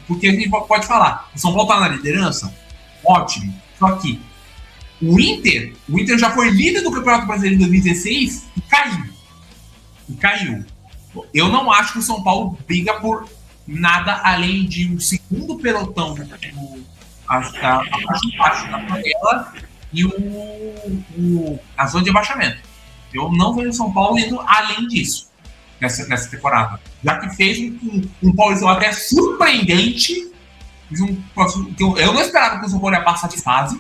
Porque a gente pode falar, o São Paulo tá na liderança, ótimo, só que o Inter já foi líder do Campeonato Brasileiro em 2016 e caiu. Eu não acho que o São Paulo briga por nada além de um segundo pelotão a parte de baixo da tabela e a zona de abaixamento. Eu não vejo o São Paulo indo além disso nessa temporada. Já que fez um Paulistão até surpreendente. Eu não esperava que o São Paulo ia passar de fase.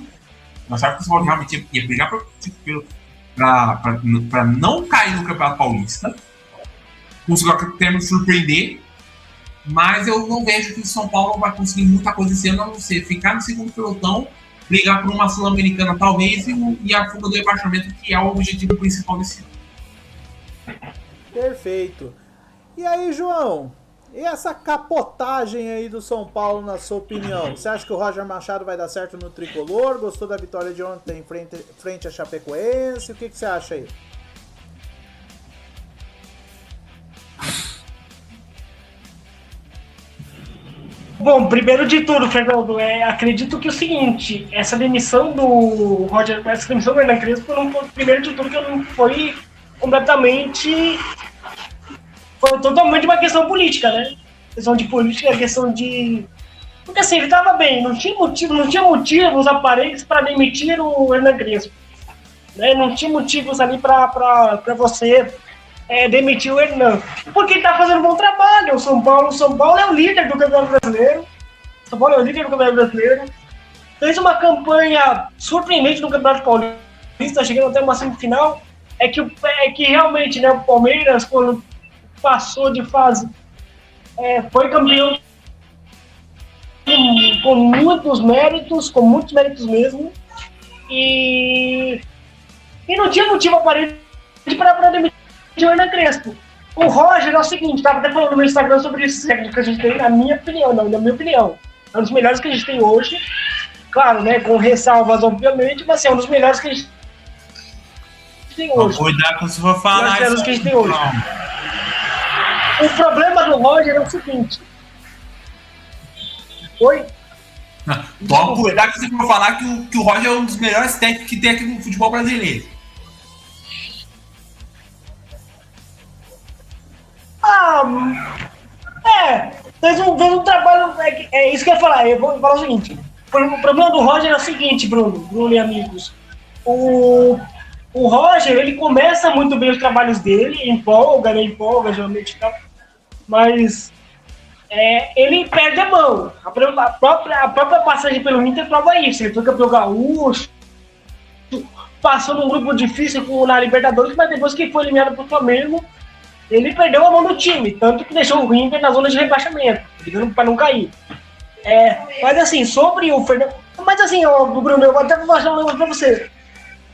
Eu achava que o São Paulo realmente ia brigar para não cair no Campeonato Paulista. Conseguiu até me surpreender. Mas eu não vejo que o São Paulo vai conseguir muita coisa esse ano, a não ser ficar no segundo pelotão, brigar por uma Sul-Americana talvez e a fuga do rebaixamento, que é o objetivo principal desse ano. Perfeito. E aí, João? E essa capotagem aí do São Paulo, na sua opinião? Você acha que o Roger Machado vai dar certo no tricolor? Gostou da vitória de ontem frente a Chapecoense? O que você acha aí? Bom, primeiro de tudo, Fernando, acredito que é o seguinte, essa demissão do Hernan Crespo, primeiro de tudo, que não foi completamente... Foi totalmente uma questão política, né? Questão de política, questão de... Porque assim, ele estava bem, não tinha motivos aparentes para demitir o Hernan Crespo. Né? Não tinha motivos ali para você demitir o Hernan. Porque ele está fazendo um bom trabalho. O São Paulo é o líder do Campeonato Brasileiro. Fez uma campanha surpreendente no Campeonato Paulista, chegando até uma semifinal. É que realmente, né, o Palmeiras, quando passou de fase, foi campeão com muitos méritos mesmo. E não tinha motivo aparente para demitir o Hernan Crespo. O Roger é o seguinte, estava até falando no meu Instagram sobre esse técnico que a gente tem, na minha opinião. É um dos melhores que a gente tem hoje. Claro, né, com ressalvas, obviamente, mas é um dos melhores que a gente tem hoje. Cuidado com se for falar isso. Que a gente tem hoje. O problema do Roger é o seguinte. Oi? Toma cuidado que você for falar que o Roger é um dos melhores técnicos que tem aqui no futebol brasileiro. Fez um trabalho. É isso que eu ia falar. Eu vou falar o seguinte: o problema do Roger é o seguinte, Bruno e amigos. O Roger, ele começa muito bem os trabalhos dele, empolga geralmente e tal, mas ele perde a mão. A própria passagem pelo Inter prova isso. Ele foi campeão gaúcho, passou num grupo difícil na Libertadores, mas depois que foi eliminado pro Flamengo, ele perdeu a mão do time, tanto que deixou o Inter na zona de rebaixamento, brigando para não cair. Mas assim, sobre o Fernando... Mas assim, Bruno, eu vou até falar um negócio pra você.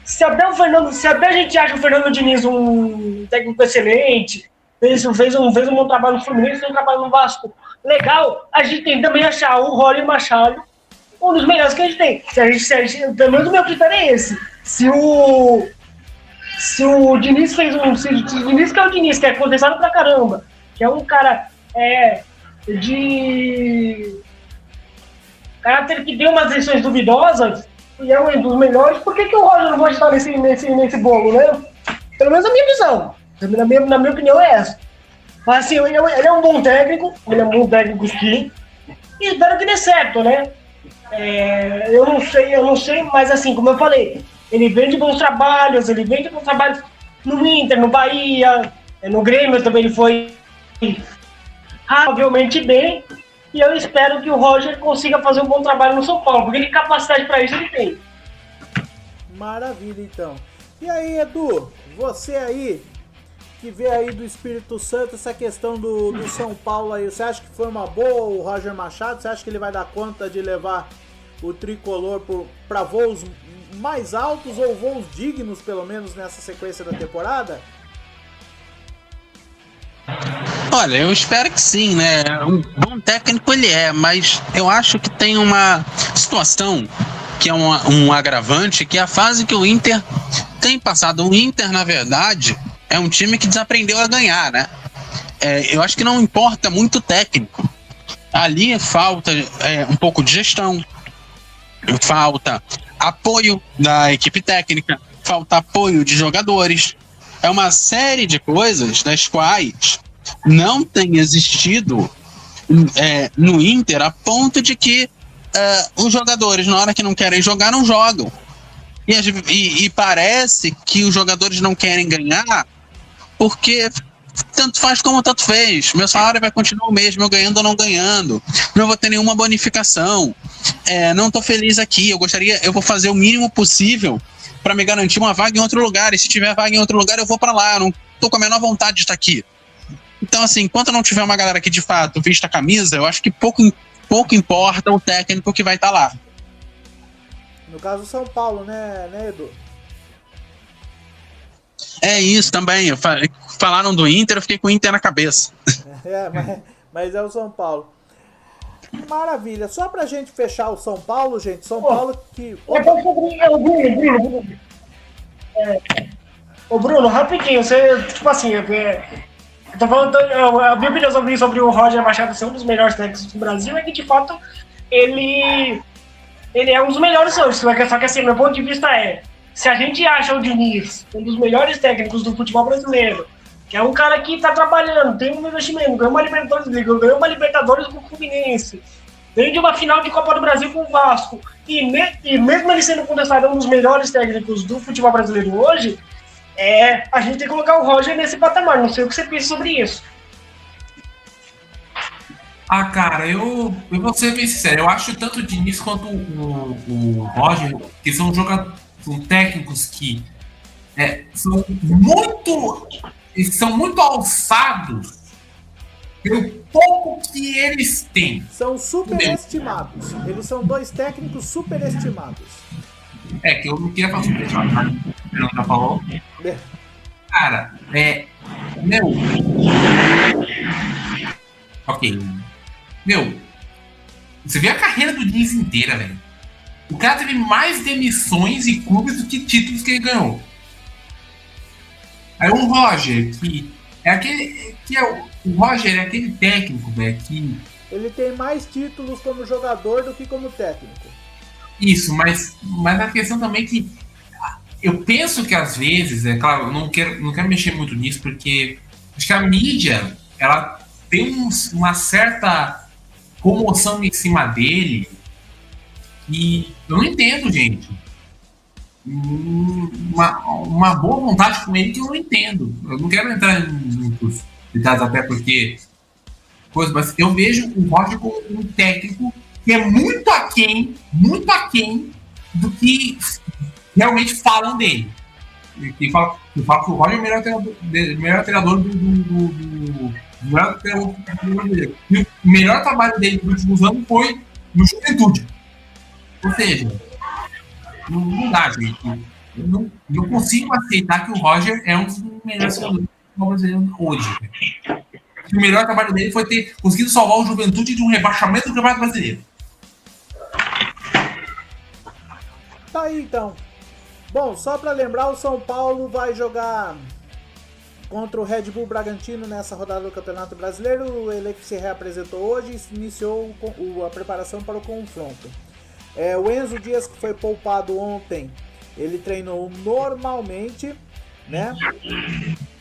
Se até a gente acha o Fernando Diniz um técnico excelente, fez um bom trabalho no Fluminense, fez um trabalho no Vasco legal, a gente tem também achar o Roger Machado um dos melhores que a gente tem. Pelo menos o meu critério é esse. Se o Diniz fez se o Diniz, que é o Diniz, que é condensado pra caramba, que é um cara de caráter que deu umas decisões duvidosas e é um dos melhores, por que o Roger não pode estar nesse bolo, né? Pelo menos a minha visão, na minha opinião é essa. Mas assim, ele é um bom técnico, sim, e espero que dê certo, né? Eu não sei, mas assim, como eu falei, ele vem de bons trabalhos no Inter, no Bahia, no Grêmio também ele foi razoavelmente bem, e eu espero que o Roger consiga fazer um bom trabalho no São Paulo, porque ele capacidade para isso ele tem. Maravilha, então. E aí, Edu, você aí, que vê aí do Espírito Santo essa questão do São Paulo aí, você acha que foi uma boa o Roger Machado? Você acha que ele vai dar conta de levar o tricolor para voos mais altos ou voos dignos, pelo menos, nessa sequência da temporada? Olha, eu espero que sim, né? Um bom técnico ele mas eu acho que tem uma situação que é um agravante, que é a fase que o Inter tem passado. O Inter, na verdade, é um time que desaprendeu a ganhar, né? Eu acho que não importa muito o técnico. Ali falta um pouco de gestão, falta apoio da equipe técnica, falta apoio de jogadores. É uma série de coisas das quais não tem existido no Inter a ponto de que os jogadores, na hora que não querem jogar, não jogam. E parece que os jogadores não querem ganhar porque tanto faz como tanto fez. Meu salário vai continuar o mesmo, eu ganhando ou não ganhando. Não vou ter nenhuma bonificação. Não tô feliz aqui. Eu vou fazer o mínimo possível para me garantir uma vaga em outro lugar. E se tiver vaga em outro lugar, eu vou para lá. Eu não tô com a menor vontade de estar aqui. Então, assim, enquanto não tiver uma galera que de fato vista a camisa, eu acho que pouco importa o técnico que vai estar lá. No caso, São Paulo, né, Edu? É isso também. Falaram do Inter, eu fiquei com o Inter na cabeça. Mas é o São Paulo. Maravilha. Só pra gente fechar o São Paulo, gente. São Paulo que... Bruno, rapidinho. Você, tipo assim... Eu tô falando... A minha opinião sobre o Roger Machado ser um dos melhores técnicos do Brasil é que, de fato, ele é um dos melhores hoje. Só que, assim, meu ponto de vista se a gente acha o Diniz um dos melhores técnicos do futebol brasileiro, que é um cara que tá trabalhando, tem um investimento, ganhou uma Libertadores com o Fluminense, veio de uma final de Copa do Brasil com o Vasco, e mesmo ele sendo contestado um dos melhores técnicos do futebol brasileiro hoje, a gente tem que colocar o Roger nesse patamar. Não sei o que você pensa sobre isso. Cara, eu vou ser bem sincero. Eu acho tanto o Diniz quanto o Roger, que são técnicos que são muito alçados pelo pouco que eles têm. São superestimados. Eles são dois técnicos superestimados. Que eu não queria falar superestimado, mas o Fernando já falou. Cara, ok. Você vê a carreira do Diniz inteira, velho. O cara teve mais demissões e clubes do que títulos que ele ganhou. Aí o Roger, o Roger é aquele técnico, velho, que... Ele tem mais títulos como jogador do que como técnico. Isso, mas a questão também é que eu penso que às vezes, claro, eu não quero mexer muito nisso, porque acho que a mídia, ela tem uma certa comoção em cima dele. E eu não entendo, gente. Uma boa vontade com ele que eu não entendo. Eu não quero entrar em muitos detalhes, até porque... mas eu vejo o Roger como um técnico que é muito aquém do que realmente falam dele. Que fala que o Roger é o melhor treinador do brasileiro. E o melhor trabalho dele nos últimos anos foi no Juventude. Ou seja, não dá, gente. Eu não consigo aceitar que o Roger é um dos melhores treinadores do futebol brasileiro hoje. O melhor trabalho dele foi ter conseguido salvar o Juventude de um rebaixamento do Campeonato Brasileiro. Tá aí, então. Bom, só para lembrar, o São Paulo vai jogar contra o Red Bull Bragantino nessa rodada do Campeonato Brasileiro. O elenco se reapresentou hoje e iniciou a preparação para o confronto. O Enzo Dias, que foi poupado ontem, ele treinou normalmente, né?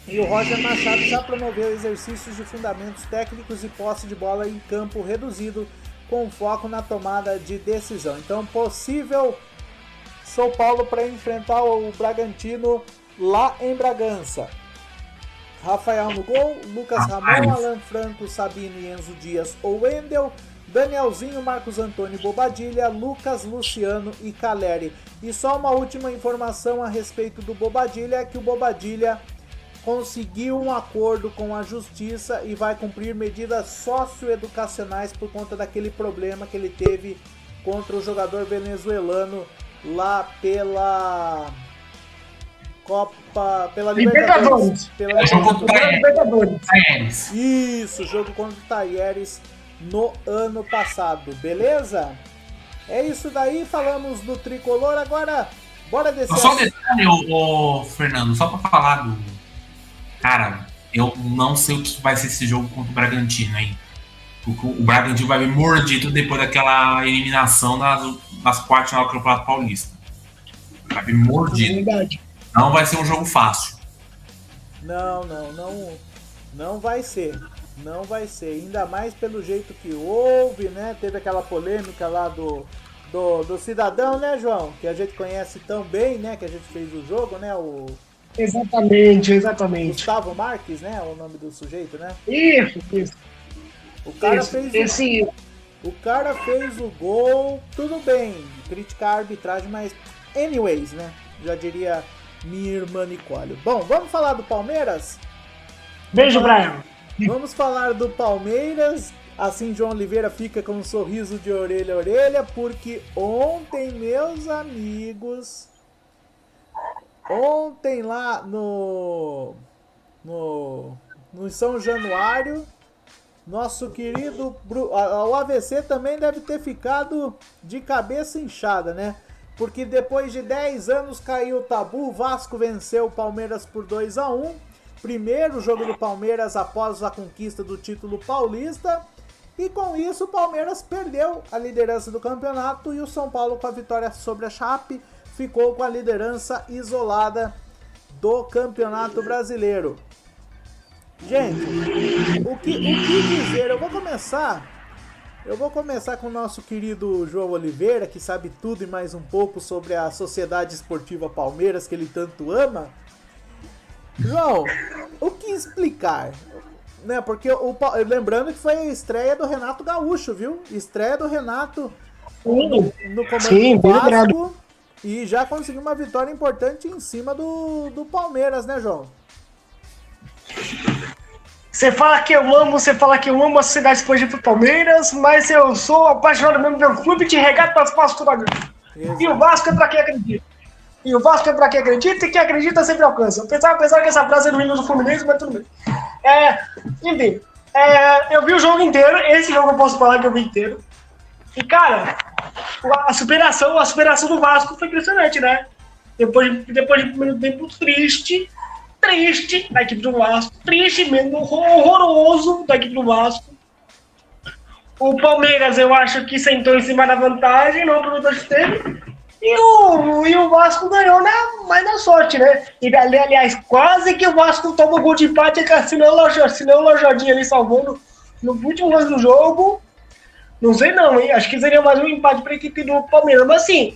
E o Roger Machado já promoveu exercícios de fundamentos técnicos e posse de bola em campo reduzido, com foco na tomada de decisão. Então, possível São Paulo para enfrentar o Bragantino lá em Bragança. Rafael no gol, Lucas Ramon, Alan Franco, Sabino e Enzo Dias ou Wendel, Danielzinho, Marcos Antônio Bobadilha, Lucas, Luciano e Caleri. E só uma última informação a respeito do Bobadilha, é que o Bobadilha conseguiu um acordo com a justiça e vai cumprir medidas socioeducacionais por conta daquele problema que ele teve contra o jogador venezuelano lá pela Libertadores. Jogo contra Talleres. Isso, jogo contra o Talleres no ano passado, beleza? É isso daí, falamos do Tricolor, agora bora descer. Só um detalhe, Fernando, só pra falar do... Cara, eu não sei o que vai ser esse jogo contra o Bragantino, hein? O Bragantino vai vir mordido depois daquela eliminação nas quartas do Campeonato Paulista. Vai vir mordido. Não vai ser um jogo fácil. Não vai ser. Não vai ser. Ainda mais pelo jeito que houve, né? Teve aquela polêmica lá do cidadão, né, João? Que a gente conhece tão bem, né? Que a gente fez o jogo, né? Exatamente. Gustavo Marques, né? O nome do sujeito, né? Isso. O cara fez o gol, tudo bem, criticar a arbitragem, mas anyways, né? Já diria minha irmã Nicole. Bom, vamos falar do Palmeiras? Beijo, Brian. Vamos falar do Palmeiras. Assim, João Oliveira fica com um sorriso de orelha a orelha, porque ontem, meus amigos, lá no São Januário, nosso querido o AVC também deve ter ficado de cabeça inchada, né? Porque depois de 10 anos caiu o tabu, o Vasco venceu o Palmeiras por 2-1. Primeiro jogo do Palmeiras após a conquista do título paulista. E com isso o Palmeiras perdeu a liderança do campeonato e o São Paulo, com a vitória sobre a Chape, ficou com a liderança isolada do Campeonato Brasileiro. Gente, o que dizer? Eu vou começar com o nosso querido João Oliveira, que sabe tudo e mais um pouco sobre a Sociedade Esportiva Palmeiras, que ele tanto ama. João, o que explicar? Né, porque lembrando que foi a estreia do Renato Gaúcho, viu? Estreia do Renato no comando do Vasco e já conseguiu uma vitória importante em cima do Palmeiras, né, João? Você fala que eu amo a Sociedade Esportiva Palmeiras, mas eu sou apaixonado mesmo pelo clube de regatas Vasco da Gama. E o Vasco é pra quem acredita. E quem acredita sempre alcança. Apesar que essa frase é no hino do Fluminense, mas tudo bem. Enfim, eu vi o jogo inteiro, esse jogo eu posso falar que eu vi inteiro. E, cara, a superação do Vasco foi impressionante, né? Depois de um primeiro tempo triste da equipe do Vasco, triste mesmo, horroroso da equipe do Vasco. O Palmeiras, eu acho que sentou em cima da vantagem, não aproveitou de tempo. E o Vasco ganhou mais na sorte, né? E aliás, quase que o Vasco toma o gol de empate, senão o Lojadinho ali salvou no último lance do jogo. Não sei não, hein? Acho que seria mais um empate para a equipe do Palmeiras. Mas assim,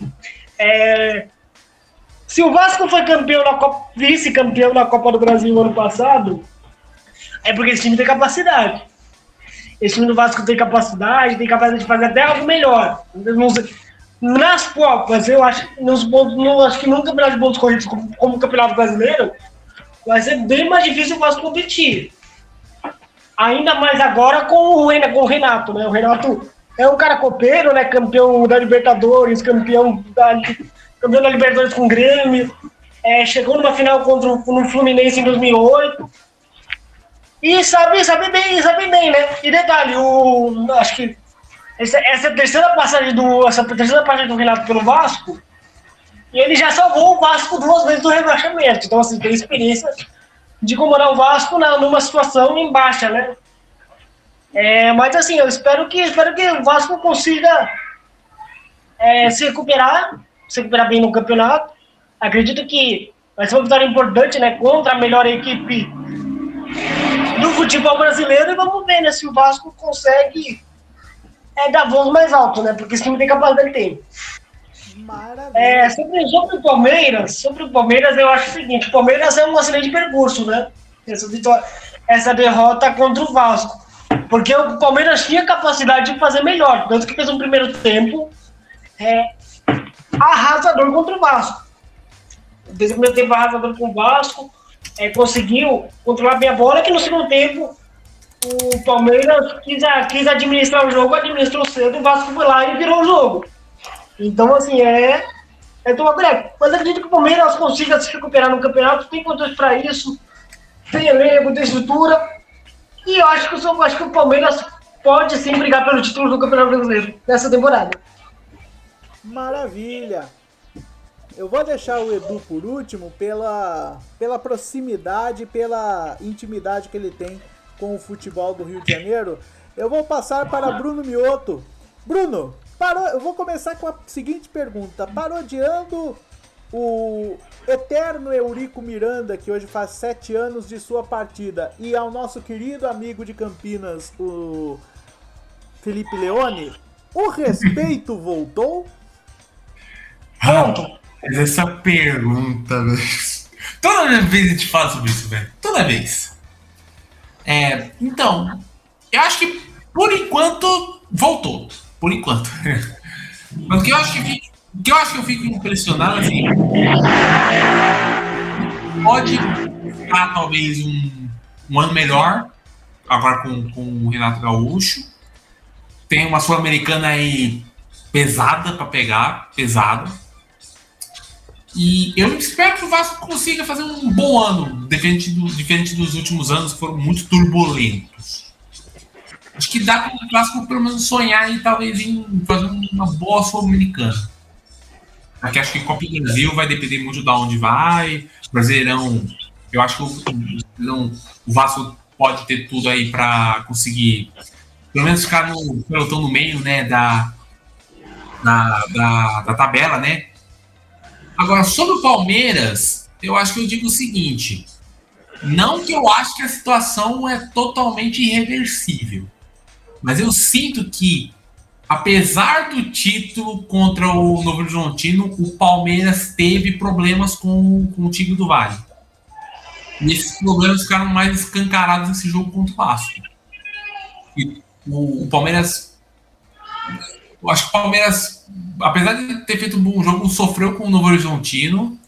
se o Vasco foi vice-campeão na Copa do Brasil no ano passado, é porque esse time tem capacidade. Esse time do Vasco tem capacidade de fazer até algo melhor. Não sei. Nas Copas, eu acho que num campeonato de pontos corridos como o Campeonato Brasileiro, vai ser bem mais difícil o Vasco competir. Ainda mais agora com o Renato, né? O Renato é um cara copeiro, né? Campeão da Libertadores, campeão da Libertadores com o Grêmio, chegou numa final contra o Fluminense em 2008. E sabe bem, né? E detalhe, acho que essa terceira passagem do Renato pelo Vasco, e ele já salvou o Vasco 2 vezes do rebaixamento. Então, assim, tem experiência de comandar o Vasco numa situação em baixa, né? Mas, assim, eu espero que o Vasco consiga se recuperar bem no campeonato. Acredito que vai ser uma vitória importante, né? Contra a melhor equipe do futebol brasileiro. E vamos ver, né? Se o Vasco consegue dar voos mais altos, né? Porque esse time tem capacidade de ter. Maravilha. Sobre o Palmeiras, eu acho o seguinte: o Palmeiras é um excelente percurso, né? Essa derrota contra o Vasco. Porque o Palmeiras tinha capacidade de fazer melhor. Tanto que fez um primeiro tempo arrasador contra o Vasco. Fez um primeiro tempo arrasador com o Vasco. Conseguiu controlar bem a bola, que no segundo tempo o Palmeiras quis administrar o jogo, administrou cedo, o Vasco foi lá e virou o jogo. Então, assim, tomar cuidado. Mas acredito que o Palmeiras consiga se recuperar no campeonato, tem condições para isso, tem elenco, tem estrutura, e eu acho que o Palmeiras pode sim brigar pelo título do Campeonato Brasileiro nessa temporada. Maravilha! Eu vou deixar o Edu por último pela proximidade, pela intimidade que ele tem com o futebol do Rio de Janeiro. Eu vou passar para Bruno Mioto. Bruno, eu vou começar com a seguinte pergunta. Parodiando o eterno Eurico Miranda, que hoje faz 7 anos de sua partida, e ao nosso querido amigo de Campinas, o Felipe Leone, o respeito voltou? Ponto. Mas essa pergunta, velho. Toda vez a gente fala sobre isso, velho. Toda vez. Então, eu acho que por enquanto voltou. Por enquanto. Mas o que eu acho que eu fico impressionado, assim. Pode ficar talvez um ano melhor, agora com o Renato Gaúcho. Tem uma Sul-Americana aí pesada pra pegar, pesada. E eu espero que o Vasco consiga fazer um bom ano, diferente dos últimos anos que foram muito turbulentos. Acho que dá para o Vasco pelo menos sonhar e talvez em fazer uma boa Sul-Americana. Porque acho que a Copa do Brasil vai depender muito de onde vai. Brasileirão, eu acho que o Vasco pode ter tudo aí para conseguir, pelo menos ficar pelotão no meio, né, da tabela, né? Agora, sobre o Palmeiras, eu acho que eu digo o seguinte: não que eu acho que a situação é totalmente irreversível, mas eu sinto que, apesar do título contra o Novo Horizontino, o Palmeiras teve problemas com o time do Vale. E esses problemas ficaram mais escancarados nesse jogo contra o Vasco. E o Palmeiras... Eu acho que o Palmeiras, apesar de ter feito um bom jogo, sofreu com o Novo Horizontino.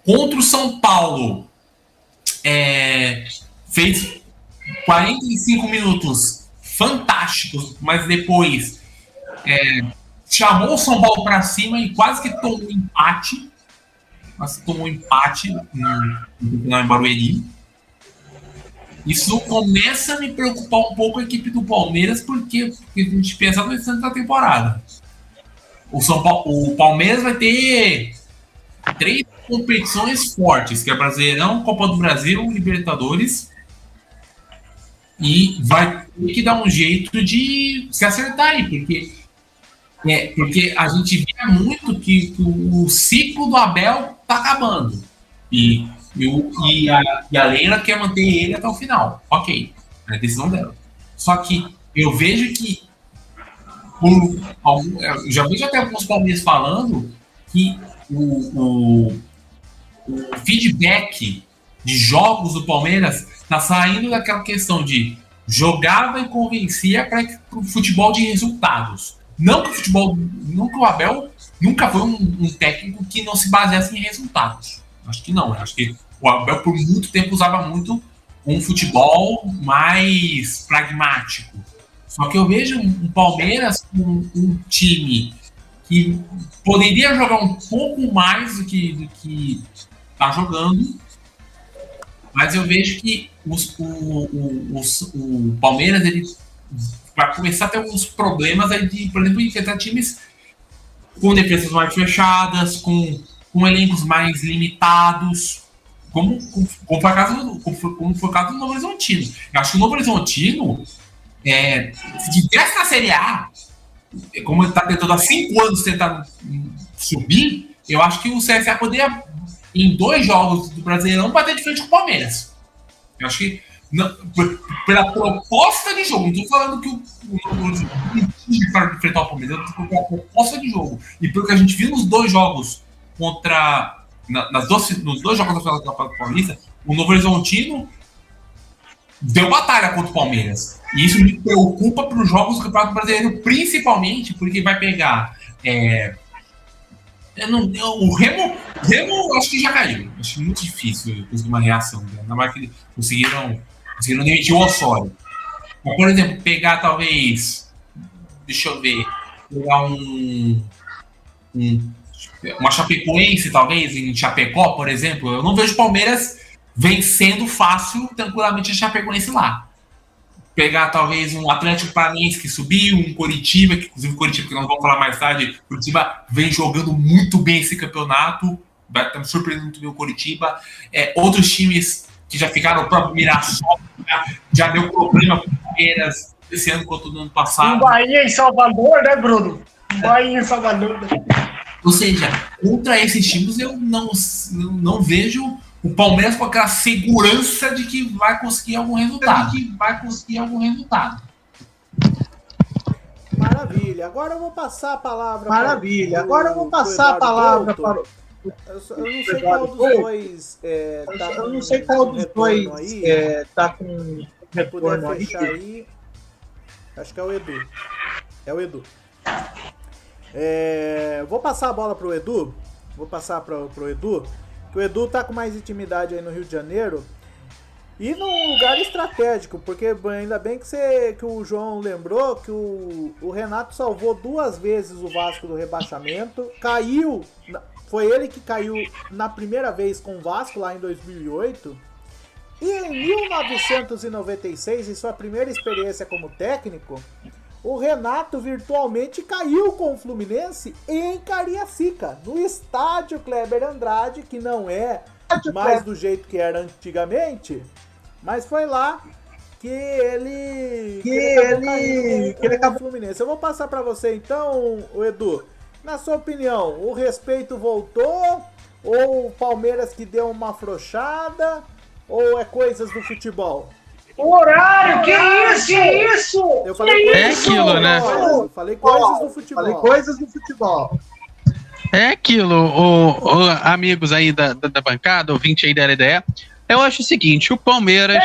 Contra o São Paulo, fez 45 minutos fantásticos, mas depois chamou o São Paulo para cima e quase que tomou empate. Em Barueri. Isso começa a me preocupar um pouco a equipe do Palmeiras, porque a gente pensa no restante da temporada. O Palmeiras vai ter 3 competições fortes, que é Brasileirão, Copa do Brasil, Libertadores, e vai ter que dar um jeito de se acertar aí, porque a gente via muito que o ciclo do Abel tá acabando. E a Leila quer manter ele até o final. Ok, é a decisão dela. Só que eu vejo que eu já vejo até alguns palmeirenses falando que o feedback de jogos do Palmeiras está saindo daquela questão de jogava e convencia para o futebol de resultados. Não que o Abel nunca foi um técnico que não se baseasse em resultados. Acho que não. Acho que o Abel por muito tempo usava muito um futebol mais pragmático. Só que eu vejo um Palmeiras com um time que poderia jogar um pouco mais do que está jogando, mas eu vejo que o Palmeiras ele vai começar a ter alguns problemas aí de, por exemplo, enfrentar times com defesas mais fechadas, com elencos mais limitados, como foi o caso do Novo Horizontino. Eu acho que o Novo Horizontino, se tivesse na Série A, como ele está tentando há 5 anos tentar subir, eu acho que o CSA poderia, em 2 jogos do Brasileirão, bater de frente com o Palmeiras. Eu acho que, pela proposta de jogo, não estou falando que o time para enfrentar o Palmeiras, eu estou falando pela proposta de jogo. E pelo que a gente viu nos 2 jogos nos 2 jogos da final da Copa do Paulista, o Novo Horizontino deu batalha contra o Palmeiras. E isso me preocupa para os jogos do Campeonato Brasileiro, principalmente porque vai pegar. O Remo acho que já caiu. Acho muito difícil conseguir uma reação. Ainda mais que eles conseguiram demitir o Osório. Mas, por exemplo, pegar talvez. Deixa eu ver. Pegar uma Chapecoense, talvez, em Chapecó, por exemplo. Eu não vejo o Palmeiras vencendo fácil, tranquilamente, a Chapecoense lá. Pegar talvez um Atlético Paranaense que subiu, um Coritiba, que inclusive o Coritiba, que nós vamos falar mais tarde, o Coritiba vem jogando muito bem esse campeonato, está me surpreendendo muito bem o Coritiba. Outros times que já ficaram, o próprio Mirassol já deu problema com o Palmeiras, esse ano quanto no ano Um passado. Bahia em Salvador, né, Bruno? Um Bahia em Salvador. Ou seja, contra esses times eu não vejo o Palmeiras com aquela segurança de que vai conseguir algum resultado. Maravilha. Agora eu vou passar a palavra. Maravilha. Agora eu vou passar a palavra para o. Eu não sei qual dos dois. Eu não sei qual dos dois está com retorno aí. Fechar aí. Acho que é o Edu. É o Edu. Vou passar a bola pro Edu. Vou passar pro Edu. Que o Edu tá com mais intimidade aí no Rio de Janeiro. E num lugar estratégico, porque ainda bem que o João lembrou que o Renato salvou 2 vezes o Vasco do rebaixamento. Caiu, foi ele que caiu na primeira vez com o Vasco lá em 2008. E em 1996, em sua primeira experiência como técnico, o Renato virtualmente caiu com o Fluminense em Cariacica, no estádio Kleber Andrade, que não é mais do jeito que era antigamente, mas foi lá que ele acabou com o Fluminense. Eu vou passar para você então, Edu. Na sua opinião, o respeito voltou? Ou o Palmeiras que deu uma afrouxada? Ou é coisas do futebol? O horário, que isso? Eu falei aquilo, né? Eu falei coisas do futebol. É aquilo, amigos aí da bancada, ouvinte aí da LDE. Eu acho o seguinte, o Palmeiras,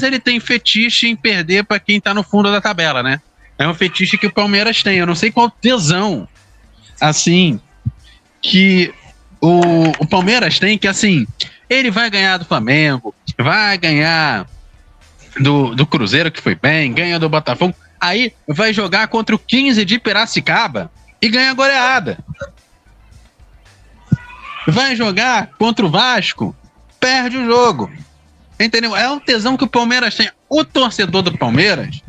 ele tem fetiche em perder para quem tá no fundo da tabela, né? É um fetiche que o Palmeiras tem. Eu não sei qual tesão, assim, que o Palmeiras tem, que assim, ele vai ganhar do Flamengo, vai ganhar do Cruzeiro, que foi bem, ganha do Botafogo, aí vai jogar contra o 15 de Piracicaba e ganha goleada. Vai jogar contra o Vasco, perde o jogo. Entendeu? É um tesão que o Palmeiras tem. O torcedor do Palmeiras,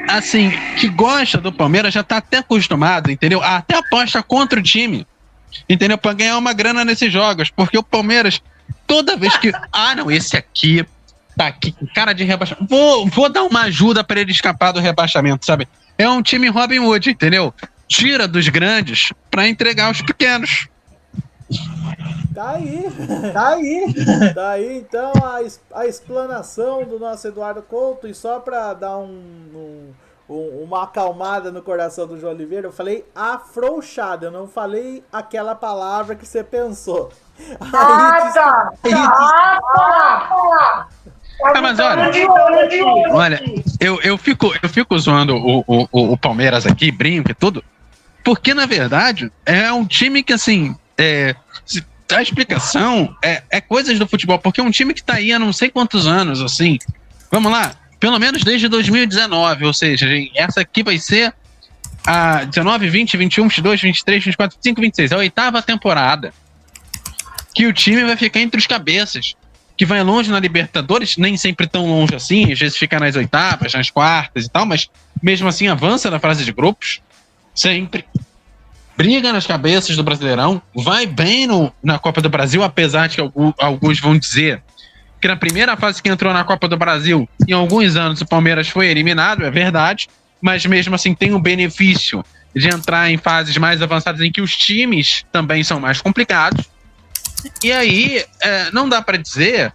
assim, que gosta do Palmeiras, já tá até acostumado, entendeu? Até aposta contra o time, entendeu? Pra ganhar uma grana nesses jogos, porque o Palmeiras, toda vez que... não, esse aqui tá aqui com cara de rebaixamento. Vou dar uma ajuda pra ele escapar do rebaixamento, sabe? É um time Robin Hood, entendeu? Tira dos grandes pra entregar aos pequenos. Tá aí então a explanação do nosso Eduardo Couto. E só pra dar uma acalmada no coração do João Oliveira, eu falei afrouxada, eu não falei aquela palavra que você pensou. Mas olha, eu fico zoando o Palmeiras aqui, brinco e tudo, porque na verdade é um time que, assim, a explicação é coisas do futebol, porque é um time que tá aí há não sei quantos anos, assim, vamos lá, pelo menos desde 2019, ou seja, essa aqui vai ser a 19, 20, 21, 22, 23, 24, 25, 26, a 8ª temporada que o time vai ficar entre os cabeças, que vai longe na Libertadores, nem sempre tão longe assim, às vezes fica nas 8ª, nas 4ª e tal, mas mesmo assim avança na fase de grupos, sempre. Briga nas cabeças do Brasileirão, vai bem na Copa do Brasil, apesar de que alguns vão dizer que na primeira fase que entrou na Copa do Brasil, em alguns anos o Palmeiras foi eliminado, é verdade, mas mesmo assim tem o benefício de entrar em fases mais avançadas em que os times também são mais complicados. E aí, não dá para dizer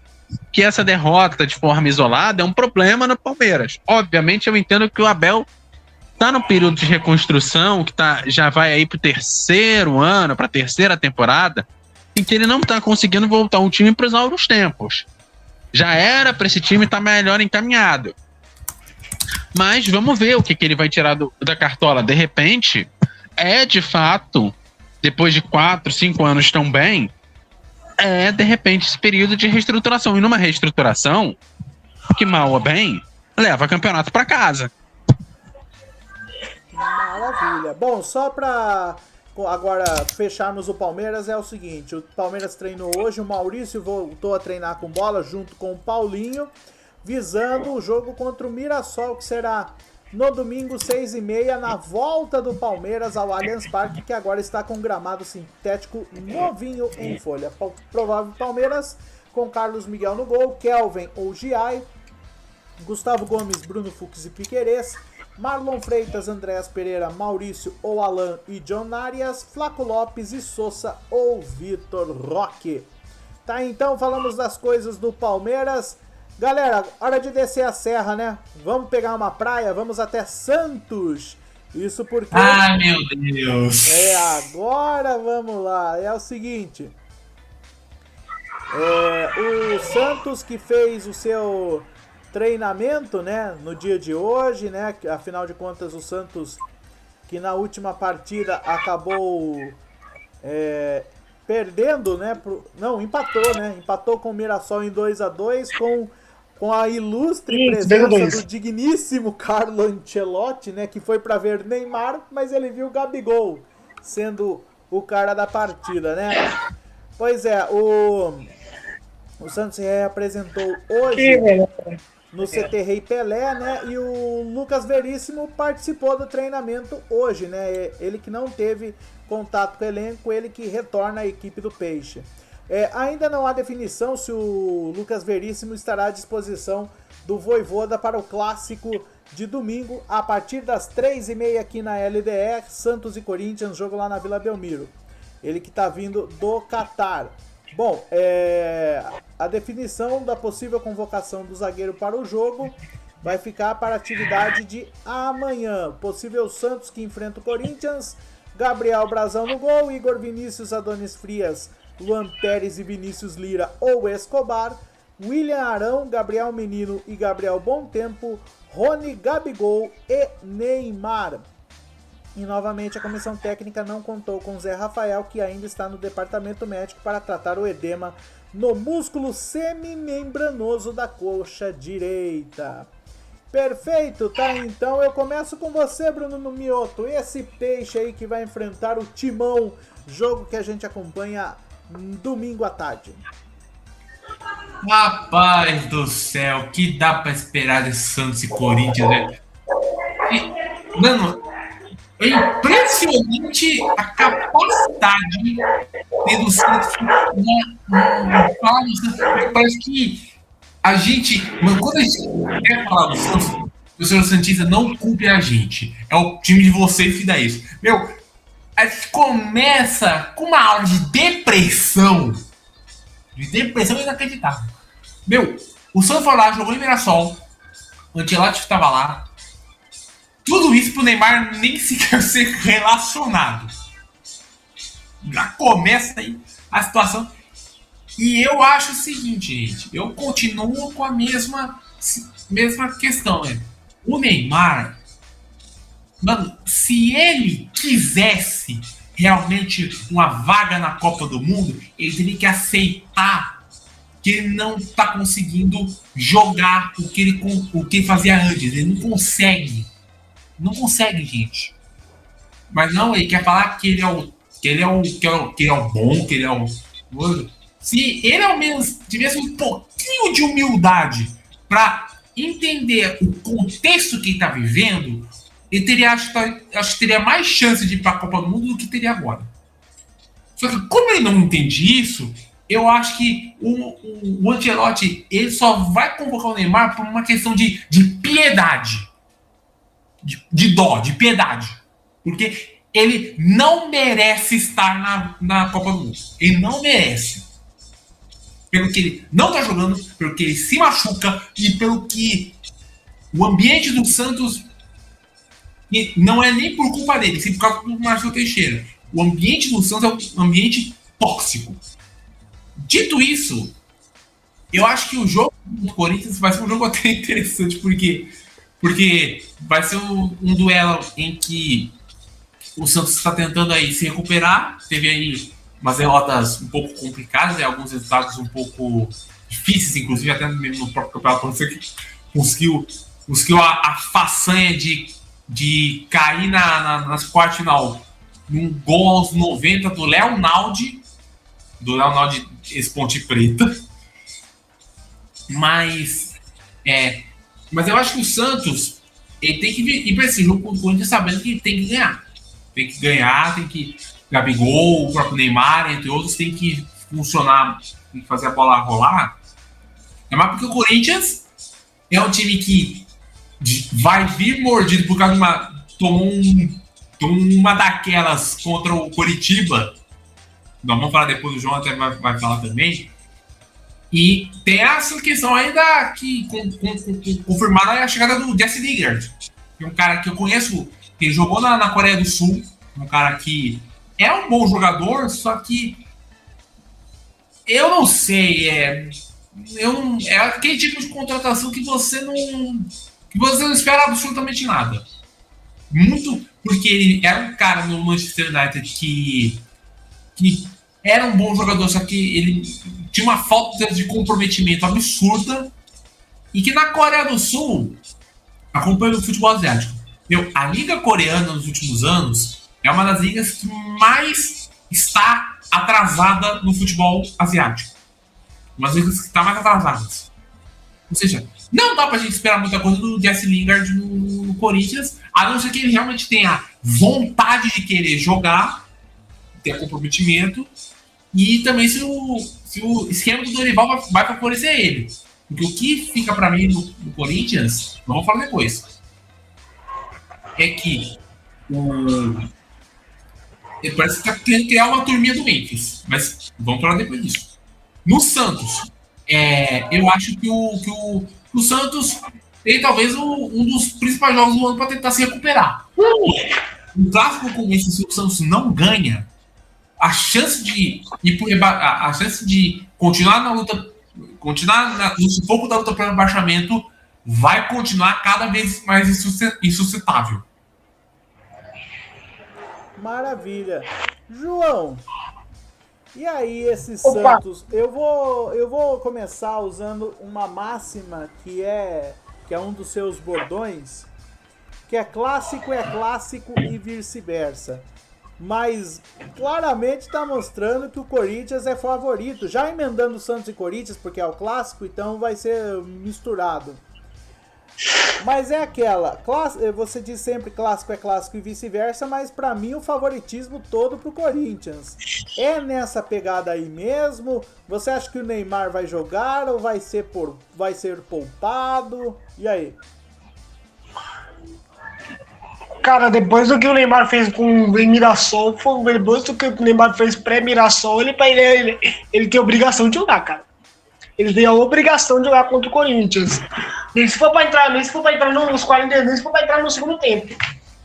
que essa derrota de forma isolada é um problema no Palmeiras. Obviamente eu entendo que o Abel tá no período de reconstrução, que já vai aí pro 3º ano, pra 3ª temporada, em que ele não tá conseguindo voltar um time pros áureos tempos. Já era pra esse time estar melhor encaminhado. Mas vamos ver o que ele vai tirar da cartola. De repente, de fato, depois de 4, 5 anos tão bem, de repente esse período de reestruturação. E numa reestruturação, que mal ou bem, leva campeonato pra casa. Maravilha. Bom, só para agora fecharmos o Palmeiras, é o seguinte: o Palmeiras treinou hoje, o Maurício voltou a treinar com bola junto com o Paulinho, visando o jogo contra o Mirassol, que será no domingo 6h30, na volta do Palmeiras ao Allianz Parque, que agora está com um gramado sintético novinho em folha. Provável Palmeiras com Carlos Miguel no gol, Kelvin ou Giai, Gustavo Gomes, Bruno Fux e Piquerez, Marlon Freitas, Andréas Pereira, Maurício ou Alan e John Arias, Flaco Lopes e Sousa ou Vitor Roque. Tá, então falamos das coisas do Palmeiras. Galera, hora de descer a serra, né? Vamos pegar uma praia, vamos até Santos. Isso porque... Ah, meu Deus! Agora vamos lá. É o seguinte... o Santos que fez o seu treinamento, né, no dia de hoje, né, afinal de contas o Santos que na última partida acabou perdendo, né, empatou com o Mirassol em 2-2 com a ilustre presença do digníssimo Carlo Ancelotti, né, que foi para ver Neymar, mas ele viu Gabigol sendo o cara da partida, né. Pois é, o Santos se reapresentou hoje no CT Rei Pelé, né? E o Lucas Veríssimo participou do treinamento hoje, né? Ele que não teve contato com o elenco, ele que retorna à equipe do Peixe. Ainda não há definição se o Lucas Veríssimo estará à disposição do Vojvoda para o clássico de domingo, a partir das 3h30 aqui na LDR, Santos e Corinthians, jogo lá na Vila Belmiro. Ele que está vindo do Catar. Bom, a definição da possível convocação do zagueiro para o jogo vai ficar para a atividade de amanhã. Possível Santos que enfrenta o Corinthians, Gabriel Brazão no gol, Igor Vinícius, Adonis Frias, Luan Pérez e Vinícius Lira ou Escobar, William Arão, Gabriel Menino e Gabriel Bontempo, Rony, Gabigol e Neymar. E novamente a comissão técnica não contou com Zé Rafael, que ainda está no departamento médico para tratar o edema no músculo semimembranoso da coxa direita. Perfeito, tá? Então eu começo com você, Bruno Mioto. Esse Peixe aí que vai enfrentar o Timão, jogo que a gente acompanha domingo à tarde. Rapaz do céu, que dá pra esperar de Santos e Corinthians, né? Mano, é impressionante a capacidade do Santos. Parece que a gente, mano, quando a gente quer falar do Santos, o senhor Santista não culpe a gente. É o time de vocês que dá isso. Meu, a gente começa com uma aula de depressão. De depressão inacreditável. Meu, o Santos foi lá, jogou em Mirassol. O Ancelotti estava lá. Tudo isso pro Neymar nem sequer ser relacionado. Já começa aí a situação. E eu acho o seguinte, gente. Eu continuo com a mesma questão, né? O Neymar, mano, se ele quisesse realmente uma vaga na Copa do Mundo, ele teria que aceitar que ele não tá conseguindo jogar o que ele fazia antes. Ele não consegue. Não consegue, gente. Mas não, ele quer falar que ele é o bom, que ele é o... Se ele ao menos tivesse um pouquinho de humildade para entender o contexto que ele está vivendo, ele teria, acho que teria mais chance de ir para a Copa do Mundo do que teria agora. Só que como ele não entende isso, eu acho que o Ancelotti ele só vai convocar o Neymar por uma questão de piedade. De dó, de piedade. Porque ele não merece estar na Copa do Mundo. Ele não merece. Pelo que ele não está jogando, pelo que ele se machuca e pelo que o ambiente do Santos não é nem por culpa dele, sim por causa do Marcelo Teixeira. O ambiente do Santos é um ambiente tóxico. Dito isso, eu acho que o jogo do Corinthians vai ser um jogo até interessante, porque vai ser um duelo em que o Santos está tentando aí se recuperar. Teve aí umas derrotas um pouco complicadas, alguns resultados um pouco difíceis, inclusive até mesmo no próprio campeonato. Você conseguiu a façanha de cair nas quartas final num gol aos 90 do Léo Naldi, ex-Ponte Preta. Mas eu acho que o Santos ele tem que ir para esse jogo com o Corinthians sabendo que tem que ganhar. Tem que ganhar, tem que... Gabigol, o próprio Neymar, entre outros, tem que funcionar e fazer a bola rolar, é mais porque o Corinthians é um time que vai vir mordido por causa de tomou uma daquelas contra o Coritiba. Nós vamos falar depois, o João até vai falar também. E tem essa questão ainda que confirmada a chegada do Jesse Lingard, que é um cara que eu conheço, que ele jogou na Coreia do Sul, um cara que é um bom jogador, só que eu não sei, é aquele tipo de contratação que você não espera absolutamente nada. Muito porque ele era um cara no Manchester United que era um bom jogador, só que ele tinha uma falta de comprometimento absurda, e que na Coreia do Sul, acompanhando o futebol asiático, a Liga Coreana nos últimos anos é uma das ligas que mais está atrasada no futebol asiático. Uma das ligas que está mais atrasadas. Ou seja, não dá pra gente esperar muita coisa do Jesse Lingard no Corinthians, a não ser que ele realmente tenha vontade de querer jogar, ter comprometimento, e também se o esquema do Dorival vai favorecer ele. Porque o que fica pra mim no Corinthians, vamos falar depois, é que ele parece que está querendo criar uma turminha do Memphis, mas vamos falar depois disso. No Santos, eu acho que o Santos tem talvez um dos principais jogos do ano para tentar se recuperar. Um clássico como esse, se o Santos não ganha, a chance de continuar na luta, no sufoco da luta para rebaixamento, vai continuar cada vez mais insustentável. Maravilha. João, e aí esse Santos? Eu vou começar usando uma máxima que é um dos seus bordões, que é clássico e vice-versa. Mas claramente está mostrando que o Corinthians é favorito. Já emendando Santos e Corinthians, porque é o clássico, então vai ser misturado. Mas é aquela, você diz sempre clássico é clássico e vice-versa, mas pra mim o favoritismo todo pro Corinthians. É nessa pegada aí mesmo? Você acha que o Neymar vai jogar ou vai ser poupado? E aí? Cara, depois do que o Neymar fez com o Mirassol, depois do que o Neymar fez pré-Mirassol, ele tem a obrigação de jogar, cara. Ele tem a obrigação de jogar contra o Corinthians. Nem se for para entrar nos 40, nem se for para entrar no segundo tempo.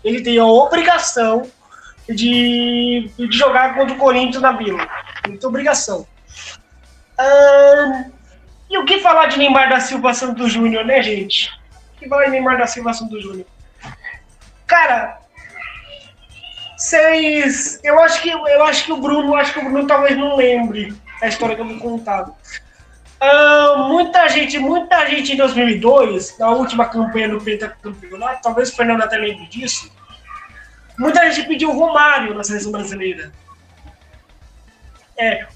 Ele tem a obrigação de jogar contra o Corinthians na Vila. Ele tem obrigação. E o que falar de Neymar da Silva Santos Júnior, né, gente? O que falar de Neymar da Silva Santos Júnior? Cara, eu acho que o Bruno talvez não lembre a história que eu vou contar. Muita gente em 2002, na última campanha do Pentacampeonato, talvez o Fernando até lembre disso, muita gente pediu o Romário na seleção brasileira.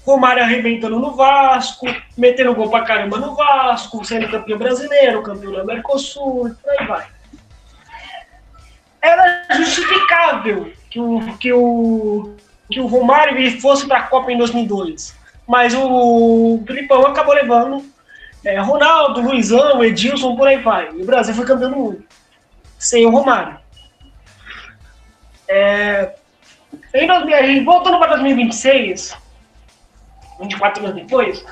Romário arrebentando no Vasco, metendo gol pra caramba no Vasco, sendo campeão brasileiro, campeão da Mercosul, e por aí vai. Era justificável que o Romário fosse pra Copa em 2002. Mas o Filipão acabou levando Ronaldo, Luizão, Edilson, por aí vai. E o Brasil foi campeão do mundo. Sem o Romário. Voltando para 2026, 24 anos depois,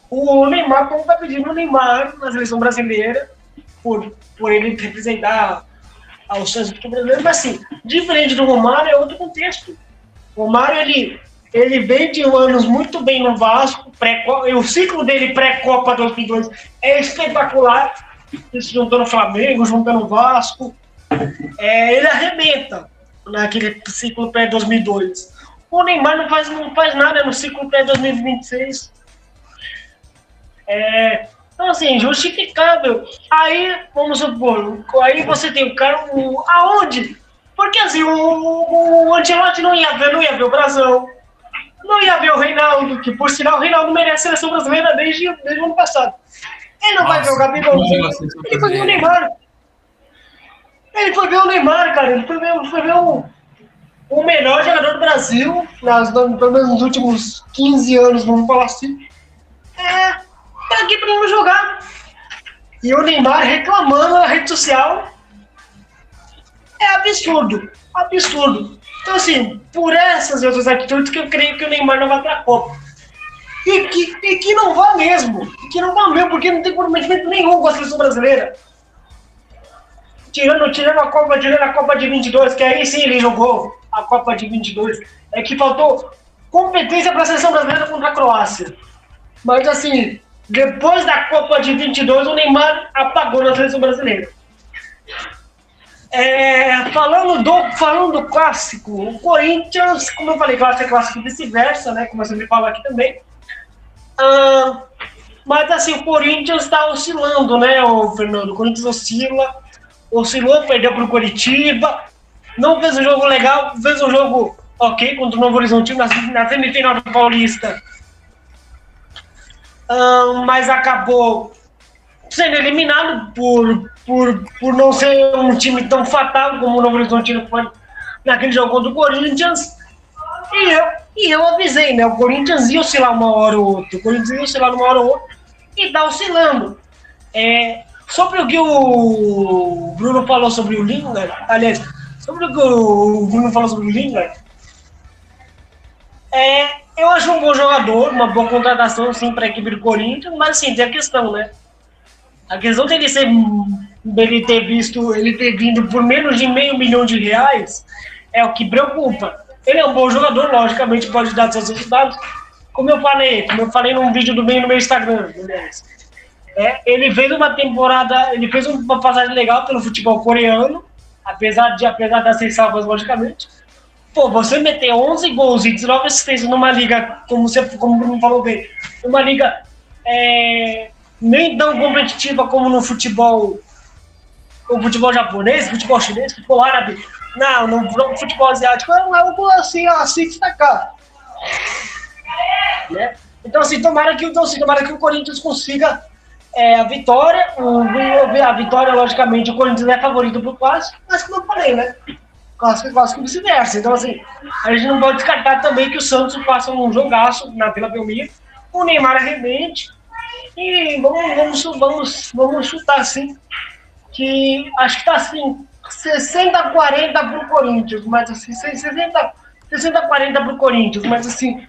o Neymar está pedindo o Neymar na seleção brasileira por ele representar ao Santos brasileiro. Mas assim, diferente do Romário, é outro contexto. O Romário, ele vem de anos muito bem no Vasco, o ciclo dele pré-Copa 2002 é espetacular, ele se juntou no Flamengo, juntando no Vasco, ele arrebenta naquele ciclo pré-2002. O Neymar não faz nada no ciclo pré-2026. Então, assim, justificável. Aí, vamos supor, aí você tem o cara, aonde? Porque, assim, o Ancelotti não ia ver o Brasão, não ia ver o Reinaldo, que, por sinal, o Reinaldo merece a seleção brasileira desde o ano passado. Ele não vai ver o Gabigol, ele foi ver o Neymar. Ele foi ver o Neymar, cara, ele foi ver o melhor jogador do Brasil, pelo menos nos últimos 15 anos, vamos falar assim, tá aqui para não jogar. E o Neymar reclamando na rede social é absurdo, absurdo. Então, assim, por essas e outras atitudes que eu creio que o Neymar não vai para a Copa. E que não vá mesmo, porque não tem comprometimento nenhum com a seleção brasileira. Tirando a Copa de 22, que aí sim ele jogou a Copa de 22, é que faltou competência para a seleção brasileira contra a Croácia. Mas assim, depois da Copa de 22, o Neymar apagou na seleção brasileira. Falando do clássico, o Corinthians, como eu falei, clássico e vice-versa, né? Como eu sempre falo aqui também. Mas assim, o Corinthians está oscilando, né, Fernando? O Corinthians oscilou, perdeu para o Coritiba, não fez um jogo legal, fez um jogo ok contra o Novo Horizontino na semifinal do Paulista, mas acabou sendo eliminado por não ser um time tão fatal como o Novo Horizontino foi naquele jogo contra o Corinthians. E eu avisei, né? O Corinthians ia oscilar uma hora ou outra, e tá oscilando. Sobre o que o Bruno falou sobre o Lingard, aliás, sobre o que o Bruno falou sobre o Lingard, eu acho um bom jogador, uma boa contratação, sim, para a equipe do Corinthians, mas, assim, tem a questão, né? A questão dele ter vindo por menos de R$500 mil é o que preocupa. Ele é um bom jogador, logicamente pode dar seus resultados, como eu falei num vídeo no meu Instagram, aliás. Ele fez uma passagem legal pelo futebol coreano, apesar das 6 salvas, logicamente. Pô, você meter 11 gols e 19 assistências numa liga, como o Bruno falou bem, uma liga nem tão competitiva como no futebol japonês, futebol chinês, futebol árabe, no futebol asiático, é algo assim destacar. Né? Então, assim, tomara que o Corinthians consiga a vitória. A vitória, logicamente, o Corinthians é favorito pro clássico, mas como eu falei, né? Clássico e vice-versa. Então, assim, a gente não pode descartar também que o Santos faça um jogaço na Vila Belmiro, o Neymar arrebente, e vamos chutar, assim, que acho que tá, assim, 60-40 pro Corinthians, mas, assim, 60-40 pro Corinthians, mas, assim,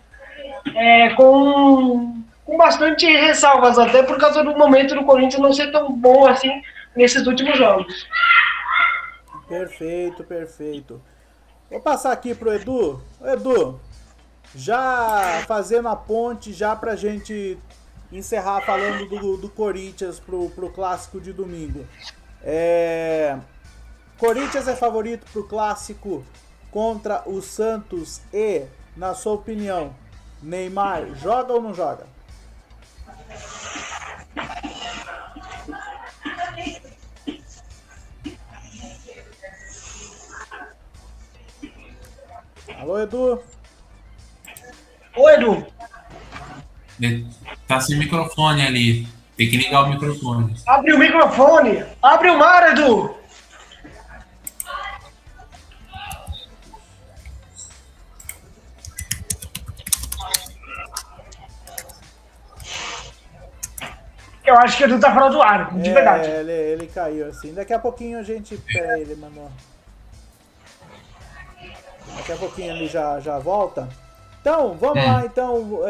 com bastante ressalvas, até por causa do momento do Corinthians não ser tão bom assim nesses últimos jogos. Perfeito. Vou passar aqui pro Edu. Edu, já fazendo a ponte já pra gente encerrar falando do Corinthians pro clássico de domingo. Corinthians é favorito pro clássico contra o Santos e, na sua opinião, Neymar joga ou não joga? Alô, Edu? Oi, Edu. Ele tá sem microfone ali. Tem que ligar o microfone. Abre o microfone. Abre o mar, Edu. Eu acho que o Edu tá fora do ar, de verdade. Ele caiu assim. Daqui a pouquinho a gente pega ele, mano. Daqui a pouquinho ele já volta. Então, vamos lá, então.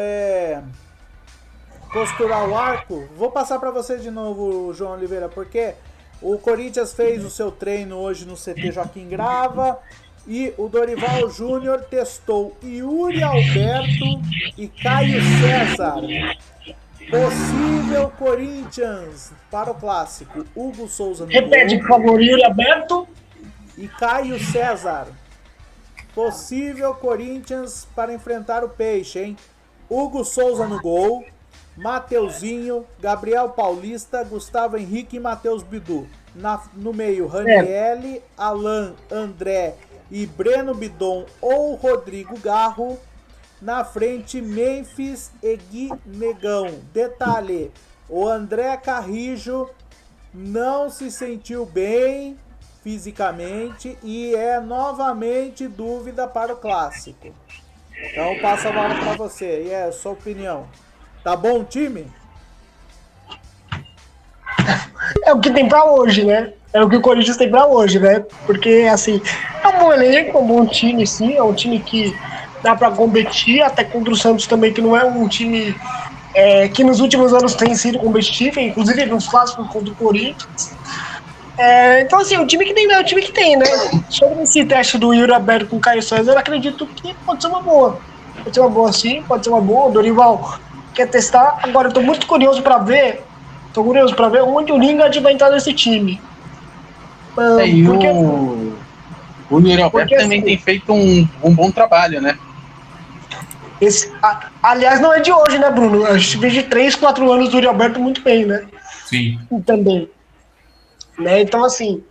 Costurar o arco. Vou passar para você de novo, João Oliveira, porque o Corinthians fez o seu treino hoje no CT Joaquim Grava e o Dorival Júnior testou Yuri Alberto e Caio César. Possível Corinthians para o clássico. Hugo Souza no Repete, por favor, Yuri Alberto e Caio César. Possível Corinthians para enfrentar o Peixe, hein? Hugo Souza no gol, Mateuzinho, Gabriel Paulista, Gustavo Henrique e Matheus Bidu. No meio, Ranieri, Alan, André e Breno Bidon ou Rodrigo Garro. Na frente, Memphis e Gui Negão. Detalhe, o André Carrijo não se sentiu bem fisicamente e é novamente dúvida para o clássico. Então passo a bola para você. E é a sua opinião. Tá bom o time? É o que tem pra hoje, né? É o que o Corinthians tem pra hoje, né? Porque, assim, é um bom elenco, é um bom time, sim. É um time que dá pra competir, até contra o Santos também, que não é um time que nos últimos anos tem sido competitivo, inclusive nos clássicos contra o Corinthians. Então, assim, o time que tem, é o time que tem, né? Sobre esse teste do Yuri Alberto com o Caio César, eu acredito que pode ser uma boa. Pode ser uma boa, sim, pode ser uma boa. O Dorival quer testar. Agora, eu tô muito curioso pra ver. Onde o Lingard vai entrar nesse time. E o Yuri Alberto também tem feito um bom trabalho, né? Aliás, não é de hoje, né, Bruno? A gente vê de 3, 4 anos do Yuri Alberto muito bem, né? Sim. Também. Né? Então, assim,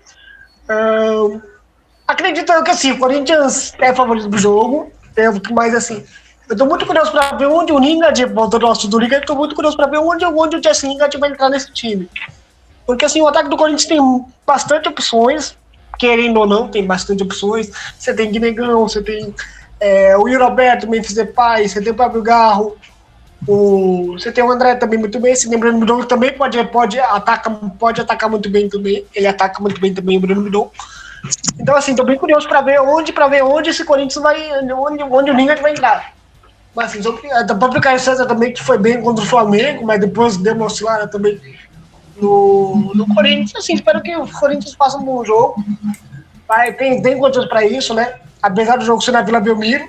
acredito eu que assim, o Corinthians é favorito do jogo, mas assim, eu tô muito curioso para ver onde o Lingard, voltando ao assunto do Lingard, eu tô muito curioso para ver onde o Jesse Lingard vai entrar nesse time. Porque assim, o ataque do Corinthians tem bastante opções, querendo ou não, tem bastante opções. Você tem Guinegão, você tem o Yuri Alberto, Memphis Depay, você tem o Pablo Garro, você tem o André também muito bem, se lembrando, o Bruno Midon também pode atacar muito bem também, ele ataca muito bem também o Bruno Midon. Então assim, tô bem curioso para ver onde esse Corinthians vai, onde o Lingard vai entrar. Mas assim, o próprio Caio César também, que foi bem contra o Flamengo, mas depois deu uma oscilada também no Corinthians. Assim, espero que o Corinthians faça um bom jogo. Tem condições para isso, né? Apesar do jogo ser na Vila Belmiro.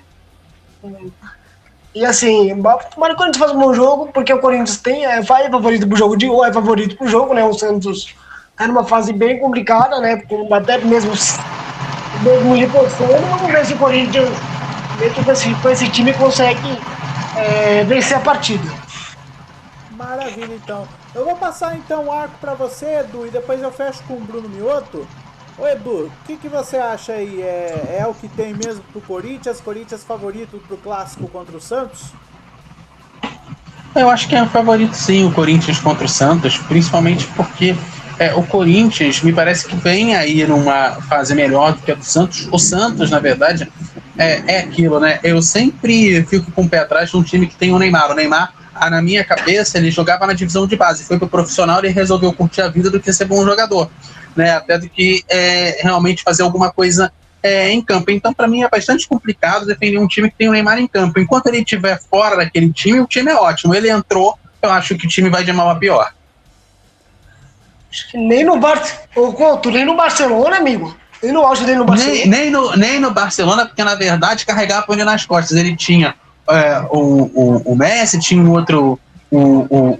E assim, tomara que o Corinthians faça um bom jogo, porque o Corinthians é favorito pro jogo é favorito pro jogo, né? O Santos tá numa fase bem complicada, né? Até mesmo reforçando. Vamos ver se o Corinthians, com esse time, consegue vencer a partida. Maravilha, então. Eu vou passar então o arco para você, Edu, e depois eu fecho com o Bruno Mioto. Ô Edu, o que você acha aí? É o que tem mesmo pro Corinthians favorito pro clássico contra o Santos? Eu acho que é o favorito sim, o Corinthians contra o Santos, principalmente porque o Corinthians me parece que vem aí numa fase melhor do que a do Santos. O Santos, na verdade, é aquilo, né? Eu sempre fico com o pé atrás de um time que tem o Neymar. O Neymar, na minha cabeça, ele jogava na divisão de base, foi pro profissional e resolveu curtir a vida do que ser bom jogador, né? Até do que realmente fazer alguma coisa em campo. Então, para mim, é bastante complicado defender um time que tem o Neymar em campo. Enquanto ele estiver fora daquele time, o time é ótimo. Ele entrou, eu acho que o time vai de mal a pior. Nem no Barcelona, amigo. Nem no auge dele no Barcelona. Nem no Barcelona, porque na verdade carregava ele nas costas. Ele tinha o Messi, tinha o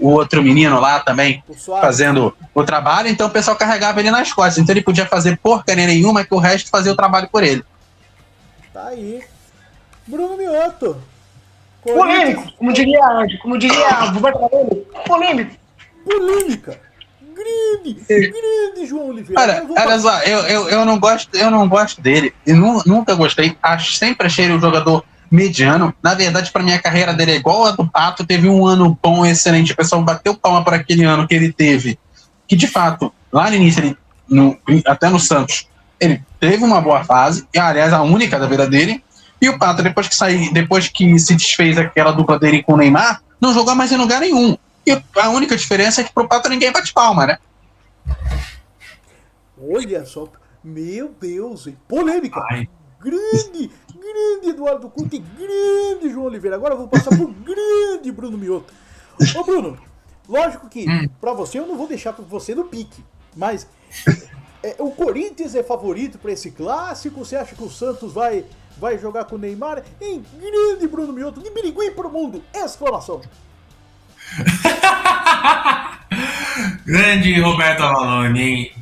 outro menino lá também fazendo o trabalho, então o pessoal carregava ele nas costas. Então ele podia fazer porcaria nenhuma, que o resto fazia o trabalho por ele. Tá aí. Bruno Mioto. Polêmico, como diria polêmico. Polêmica. Grande João Oliveira. Olha só, eu não gosto dele. Eu nunca gostei. Sempre achei ele um jogador mediano. Na verdade, para mim, a carreira dele é igual a do Pato. Teve um ano bom, excelente. O pessoal bateu palma por aquele ano que ele teve. Que, de fato, lá no início, até no Santos, ele teve uma boa fase. E, aliás, a única da vida dele. E o Pato, depois que se desfez aquela dupla dele com o Neymar, não jogou mais em lugar nenhum. E a única diferença é que pro Pato ninguém bate palma, né? Olha só. Meu Deus, hein? Polêmica. Ai. Grande Eduardo Couto e grande João Oliveira. Agora eu vou passar pro grande Bruno Mioto. Ô Bruno, lógico que pra você eu não vou deixar você no pique, mas o Corinthians é favorito pra esse clássico? Você acha que o Santos vai jogar com o Neymar? Em grande Bruno Mioto, de Birigui pro mundo! Exclamação! Grande Roberto Avalone, hein?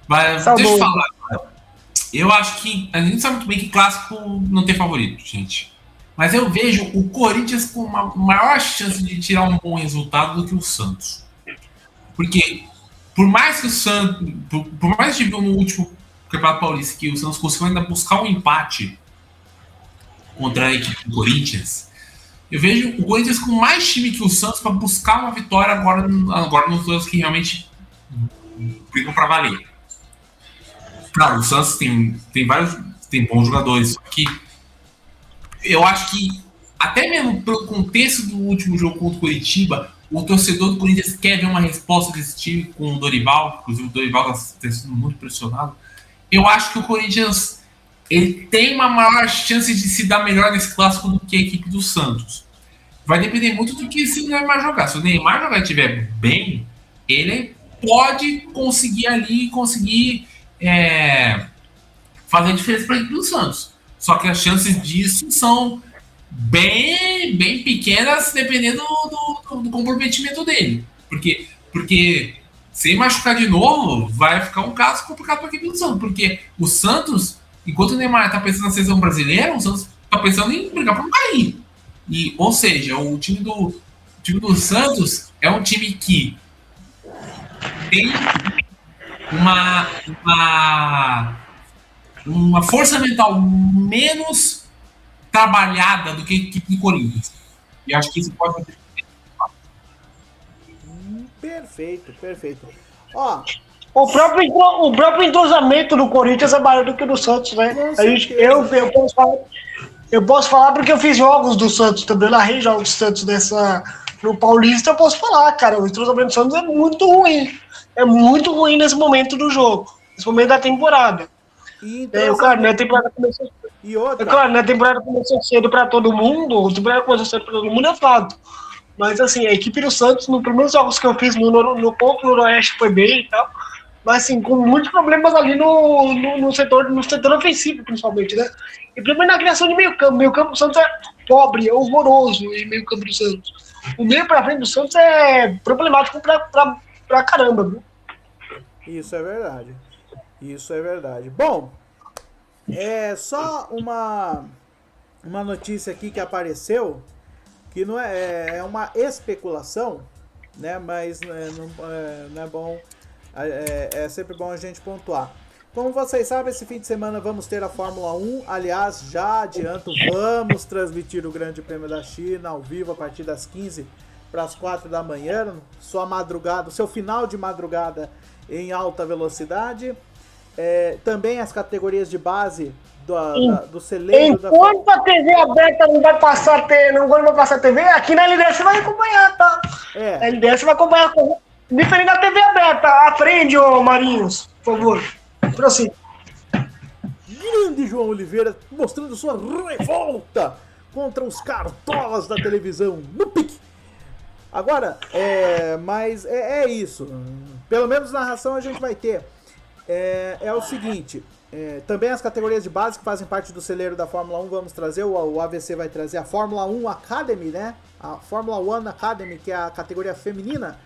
Mas deixa eu falar. Eu acho que a gente sabe muito bem que clássico não tem favorito, gente. Mas eu vejo o Corinthians com uma maior chance de tirar um bom resultado do que o Santos. Porque por mais que o Santos, por mais que a gente viu no último Campeonato Paulista que o Santos conseguiu ainda buscar um empate contra a equipe do Corinthians, eu vejo o Corinthians com mais time que o Santos para buscar uma vitória agora nos jogos que realmente brigam para valer. Claro, o Santos tem vários, tem bons jogadores, só que eu acho que até mesmo pelo contexto do último jogo contra o Coritiba, o torcedor do Corinthians quer ver uma resposta desse time com o Dorival, inclusive o Dorival está sendo muito pressionado. Eu acho que o Corinthians ele tem uma maior chance de se dar melhor nesse clássico do que a equipe do Santos. Vai depender muito do que se o Neymar jogar. Se o Neymar jogar e estiver bem, ele pode conseguir fazer a diferença para a equipe do Santos. Só que as chances disso são bem pequenas, dependendo do comprometimento dele. Porque se ele machucar de novo, vai ficar um caso complicado para a equipe do Santos. Porque o Santos, enquanto o Neymar está pensando na seleção brasileira, o Santos está pensando em brigar para não cair. Ou seja, o time do Santos é um time que tem uma força mental menos trabalhada do que a equipe do Corinthians. E acho que isso pode ser. Perfeito. Ó, o próprio entrosamento do Corinthians é maior do que o do Santos, né? Eu posso falar porque eu fiz jogos do Santos também, narrei jogos do Santos no Paulista, eu posso falar, cara, o entrosamento do Santos é muito ruim. É muito ruim nesse momento do jogo, nesse momento da temporada. Claro, né, a temporada começou cedo. E outra? Claro, né, a temporada começou cedo para todo mundo, é fato. Mas assim, a equipe do Santos, nos primeiros jogos que eu fiz no Noroeste foi bem e tal, mas assim, com muitos problemas ali no setor ofensivo, principalmente, né? E primeiro na criação de meio campo. Meio campo do Santos é pobre, é horroroso em meio campo do Santos. O meio pra frente do Santos é problemático pra caramba, viu? Isso é verdade. Bom, só uma notícia aqui que apareceu, que não é uma especulação, né? Mas não é bom, é sempre bom a gente pontuar. Como vocês sabem, esse fim de semana vamos ter a Fórmula 1. Aliás, já adianto, vamos transmitir o Grande Prêmio da China ao vivo a partir das 15 para as 4 da manhã. Seu final de madrugada em alta velocidade. Também as categorias de base do celeiro. Enquanto a TV aberta não vai passar TV, aqui na LDS vai acompanhar, tá? A LDS vai acompanhar. Diferente da TV aberta. Aprende, ô Marinhos, por favor. Prossiga. Grande João Oliveira mostrando sua revolta contra os cartolas da televisão no pique. Agora, mas é isso. Pelo menos narração a gente vai ter. É o seguinte, também as categorias de base que fazem parte do celeiro da Fórmula 1 vamos trazer, o AVC vai trazer a Fórmula 1 Academy, né? A Fórmula 1 Academy, que é a categoria feminina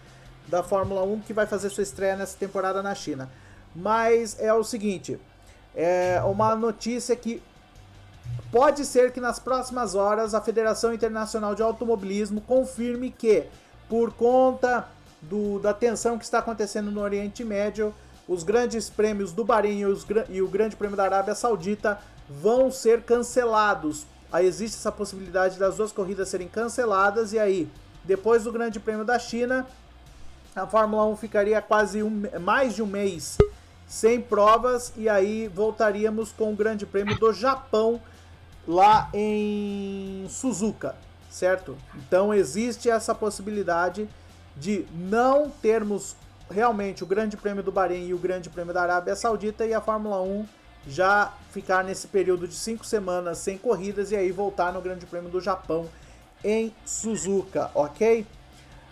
da Fórmula 1, que vai fazer sua estreia nessa temporada na China. Mas é o seguinte, uma notícia que pode ser que nas próximas horas a Federação Internacional de Automobilismo confirme que, por conta da tensão que está acontecendo no Oriente Médio, os grandes prêmios do Bahrein e o Grande Prêmio da Arábia Saudita vão ser cancelados. Aí existe essa possibilidade das duas corridas serem canceladas, e aí, depois do Grande Prêmio da China, a Fórmula 1 ficaria quase mais de um mês sem provas, e aí voltaríamos com o Grande Prêmio do Japão lá em Suzuka, certo? Então existe essa possibilidade de não termos realmente o Grande Prêmio do Bahrein e o Grande Prêmio da Arábia Saudita, e a Fórmula 1 já ficar nesse período de 5 semanas sem corridas, e aí voltar no Grande Prêmio do Japão em Suzuka, ok?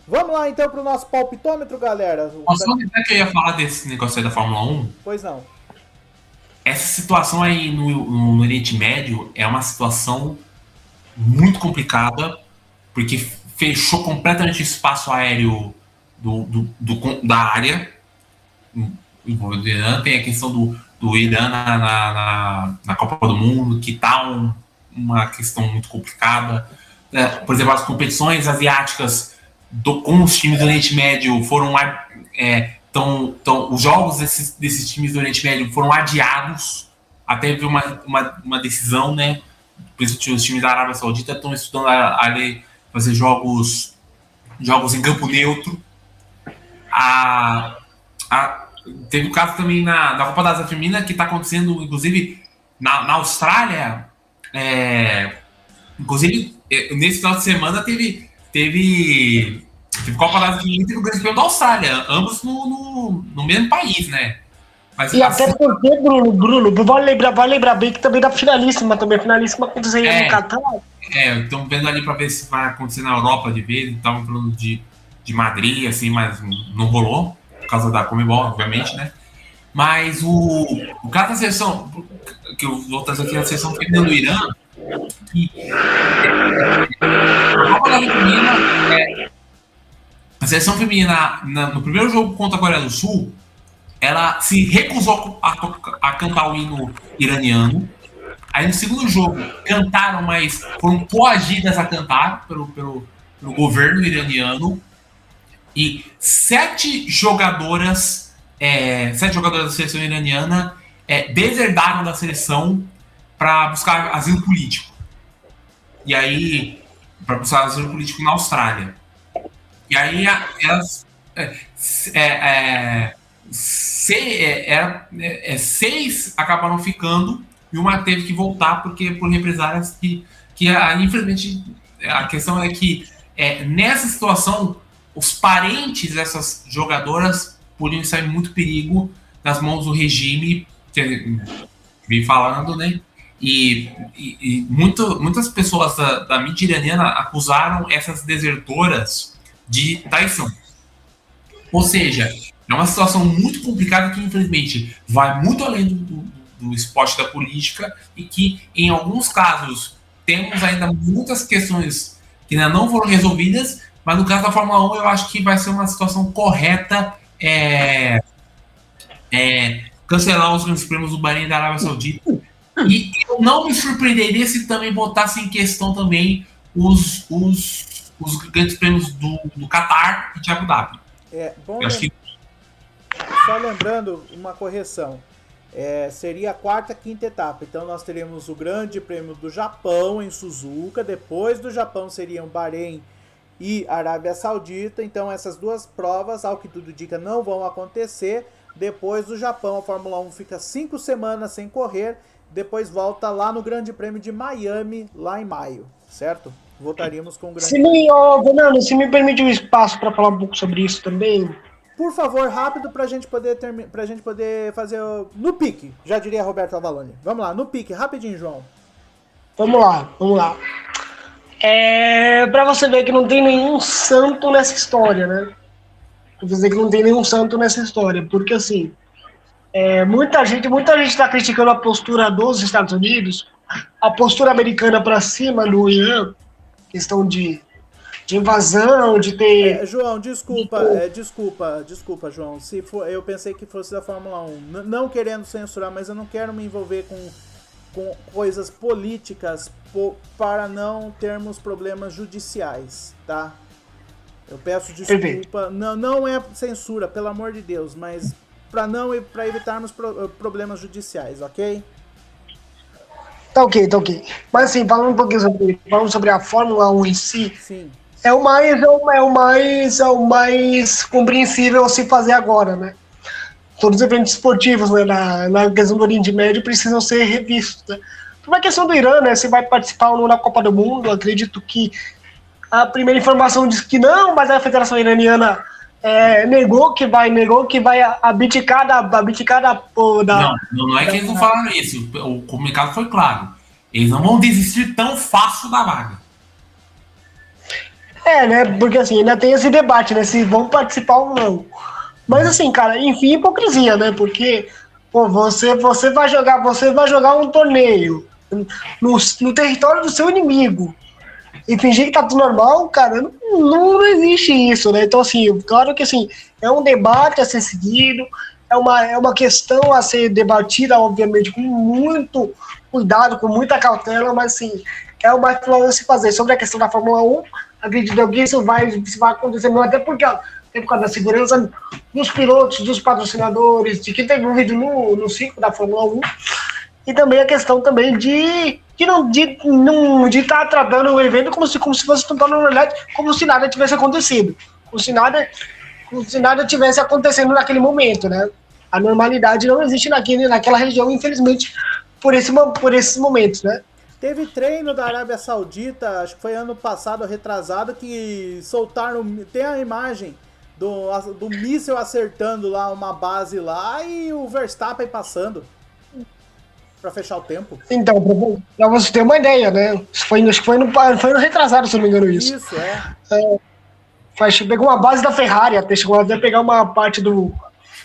Vamos lá então pro nosso palpitômetro, galera. Posso dizer que eu ia falar desse negócio aí da Fórmula 1? Pois não. Essa situação aí no Oriente Médio é uma situação muito complicada, porque fechou completamente o espaço aéreo da área envolvendo o Irã. Tem a questão do Irã na Copa do Mundo, que tá uma questão muito complicada. Por exemplo, as competições asiáticas com os times do Oriente Médio foram os jogos desses times do Oriente Médio foram adiados até ver uma decisão, né? Por isso os times da Arábia Saudita estão estudando ali fazer jogos em campo neutro. teve um caso também na Copa da Ásia Feminina que está acontecendo, inclusive, na Austrália. Inclusive, nesse final de semana teve Copa da Ásia Feminina e o Grande Prêmio da Austrália, ambos no mesmo país, né? Mas, e até porque, Bruno, vale lembrar bem que também da finalíssima aconteceu no Catar. Estamos vendo ali para ver se vai acontecer na Europa de vez. Estavam falando de Madrid, assim, mas não rolou, por causa da Conmebol, obviamente, né? Mas o caso da seleção, que eu vou trazer aqui, a seleção feminina do Irã, a seleção feminina, no primeiro jogo contra a Coreia do Sul, ela se recusou a cantar o hino iraniano. Aí no segundo jogo cantaram, mas foram coagidas a cantar pelo governo iraniano. E 7 jogadoras da seleção iraniana deserdaram da seleção para buscar asilo político. E aí, para buscar asilo político na Austrália. E aí elas 6 acabaram ficando e uma teve que voltar por represálias que infelizmente a questão é que nessa situação os parentes dessas jogadoras podiam estar em muito perigo nas mãos do regime que vem falando, né? E muitas pessoas da mídia iraniana acusaram essas desertoras de traição. Ou seja, é uma situação muito complicada que, infelizmente, vai muito além do esporte da política e que, em alguns casos, temos ainda muitas questões que ainda não foram resolvidas, mas no caso da Fórmula 1, eu acho que vai ser uma situação correta cancelar os grandes prêmios do Bahrein e da Arábia Saudita. E eu não me surpreenderia se também botasse em questão também os grandes prêmios do Qatar e de Abu Dhabi. Só lembrando uma correção, seria a 4ª, 5ª etapa, então nós teríamos o Grande Prêmio do Japão em Suzuka, depois do Japão seriam Bahrein e Arábia Saudita, então essas duas provas, ao que tudo indica, não vão acontecer. Depois do Japão, a Fórmula 1 fica 5 semanas sem correr, depois volta lá no Grande Prêmio de Miami, lá em maio, certo? Voltaríamos com o Grande Prêmio. Fernando, se me permite um espaço para falar um pouco sobre isso também. Por favor, rápido, pra gente poder fazer no pique, já diria Roberto Avalone. Vamos lá, no pique, rapidinho, João. Vamos lá. Pra você ver que não tem nenhum santo nessa história, né? Pra dizer que não tem nenhum santo nessa história, porque assim, muita gente tá criticando a postura dos Estados Unidos, a postura americana pra cima do Irã, questão de invasão, de ter... João, desculpa, João. Eu pensei que fosse da Fórmula 1. Não querendo censurar, mas eu não quero me envolver com coisas políticas para não termos problemas judiciais, tá? Eu peço desculpa. Não é censura, pelo amor de Deus, mas para evitarmos problemas judiciais, ok? Tá ok. Mas assim, falando um pouquinho sobre a Fórmula 1 em si, sim. É o mais compreensível a se fazer agora, né? Todos os eventos esportivos, né, na questão do Oriente Médio precisam ser revistos, né? Por questão do Irã, né, se vai participar ou não na Copa do Mundo, acredito que a primeira informação diz que não, mas a Federação Iraniana negou que vai abdicar da... Não é que eles não falaram isso, o comunicado foi claro. Eles não vão desistir tão fácil da vaga. Né, porque assim, ainda tem esse debate, né, se vão participar ou não. Mas assim, cara, enfim, hipocrisia, né, porque, você vai jogar um torneio no território do seu inimigo e fingir que tá tudo normal, cara, não existe isso, né, então assim, claro que assim, é um debate a ser seguido, é uma questão a ser debatida, obviamente, com muito cuidado, com muita cautela, mas assim, é o mais provável se fazer. Sobre a questão da Fórmula 1, acredito que isso vai acontecer, até por causa da segurança dos pilotos, dos patrocinadores, de quem está envolvido no ciclo da Fórmula 1, e também a questão também de estar tratando o evento como se fosse total normalidade, como se nada tivesse acontecido, como se nada tivesse acontecendo naquele momento, né? A normalidade não existe naquela região, infelizmente, por esses momentos, né? Teve treino da Arábia Saudita, acho que foi ano passado, retrasado, que soltaram, tem a imagem do míssil acertando lá uma base lá e o Verstappen passando pra fechar o tempo. Então, pra você ter uma ideia, né? Acho que foi no retrasado, se não me engano, isso. Isso, Pegou uma base da Ferrari, até chegou até pegar uma parte do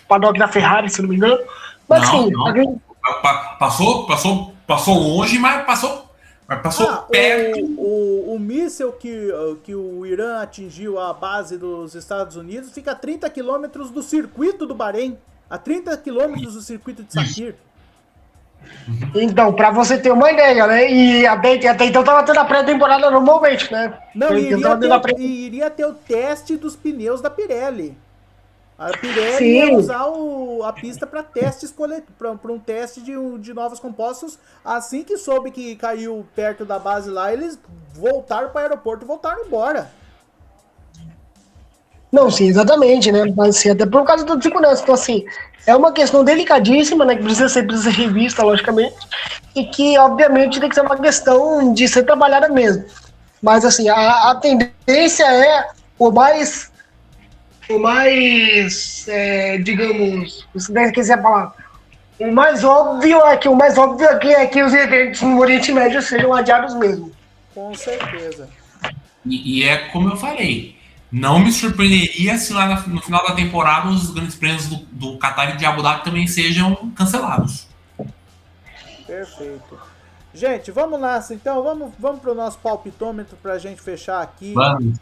paddock da Ferrari, se não me engano. Mas não, sim, não. Passou longe, mas passou perto. O míssil que o Irã atingiu a base dos Estados Unidos fica a 30 quilômetros do circuito do Bahrein, a 30 quilômetros do circuito de Sakir. Então, pra você ter uma ideia, né? E até então tava tendo a pré-temporada normalmente, né? Não, iria ter o teste dos pneus da Pirelli. A Pirelli ia usar a pista para testes para um teste de novos compostos. Assim que soube que caiu perto da base lá, eles voltaram para o aeroporto e voltaram embora. Não, sim, exatamente, né? Mas assim, até por causa da segurança. Então, assim, é uma questão delicadíssima, né? Que precisa ser revista, logicamente. E que, obviamente, tem que ser uma questão de ser trabalhada mesmo. Mas, assim, a tendência é digamos, se quiser falar, o mais óbvio é que os eventos no Oriente Médio sejam adiados mesmo. Com certeza. E é como eu falei, não me surpreenderia se lá no final da temporada os grandes prêmios do Qatar e de Abu Dhabi também sejam cancelados. Perfeito. Gente, vamos nessa então, vamos pro nosso palpitômetro pra gente fechar aqui. Vamos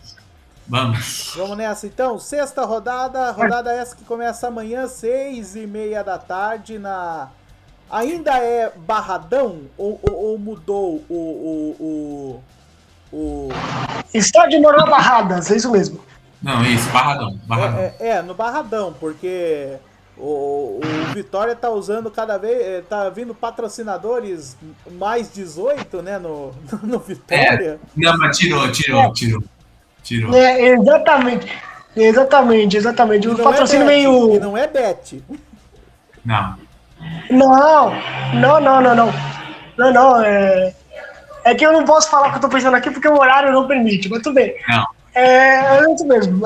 Nessa então, sexta rodada essa que começa amanhã, 6h30 da tarde, ainda é Barradão ou mudou o... Estádio Manuel Barradas, é isso mesmo. Não, isso, Barradão. No Barradão, porque o Vitória tá usando cada vez, tá vindo patrocinadores mais 18, né, no Vitória. Não, mas tirou. Exatamente. O patrocínio meio... E não é Bet. Não. É que eu não posso falar o que eu tô pensando aqui porque o horário não permite, mas tudo bem. Não. É isso mesmo.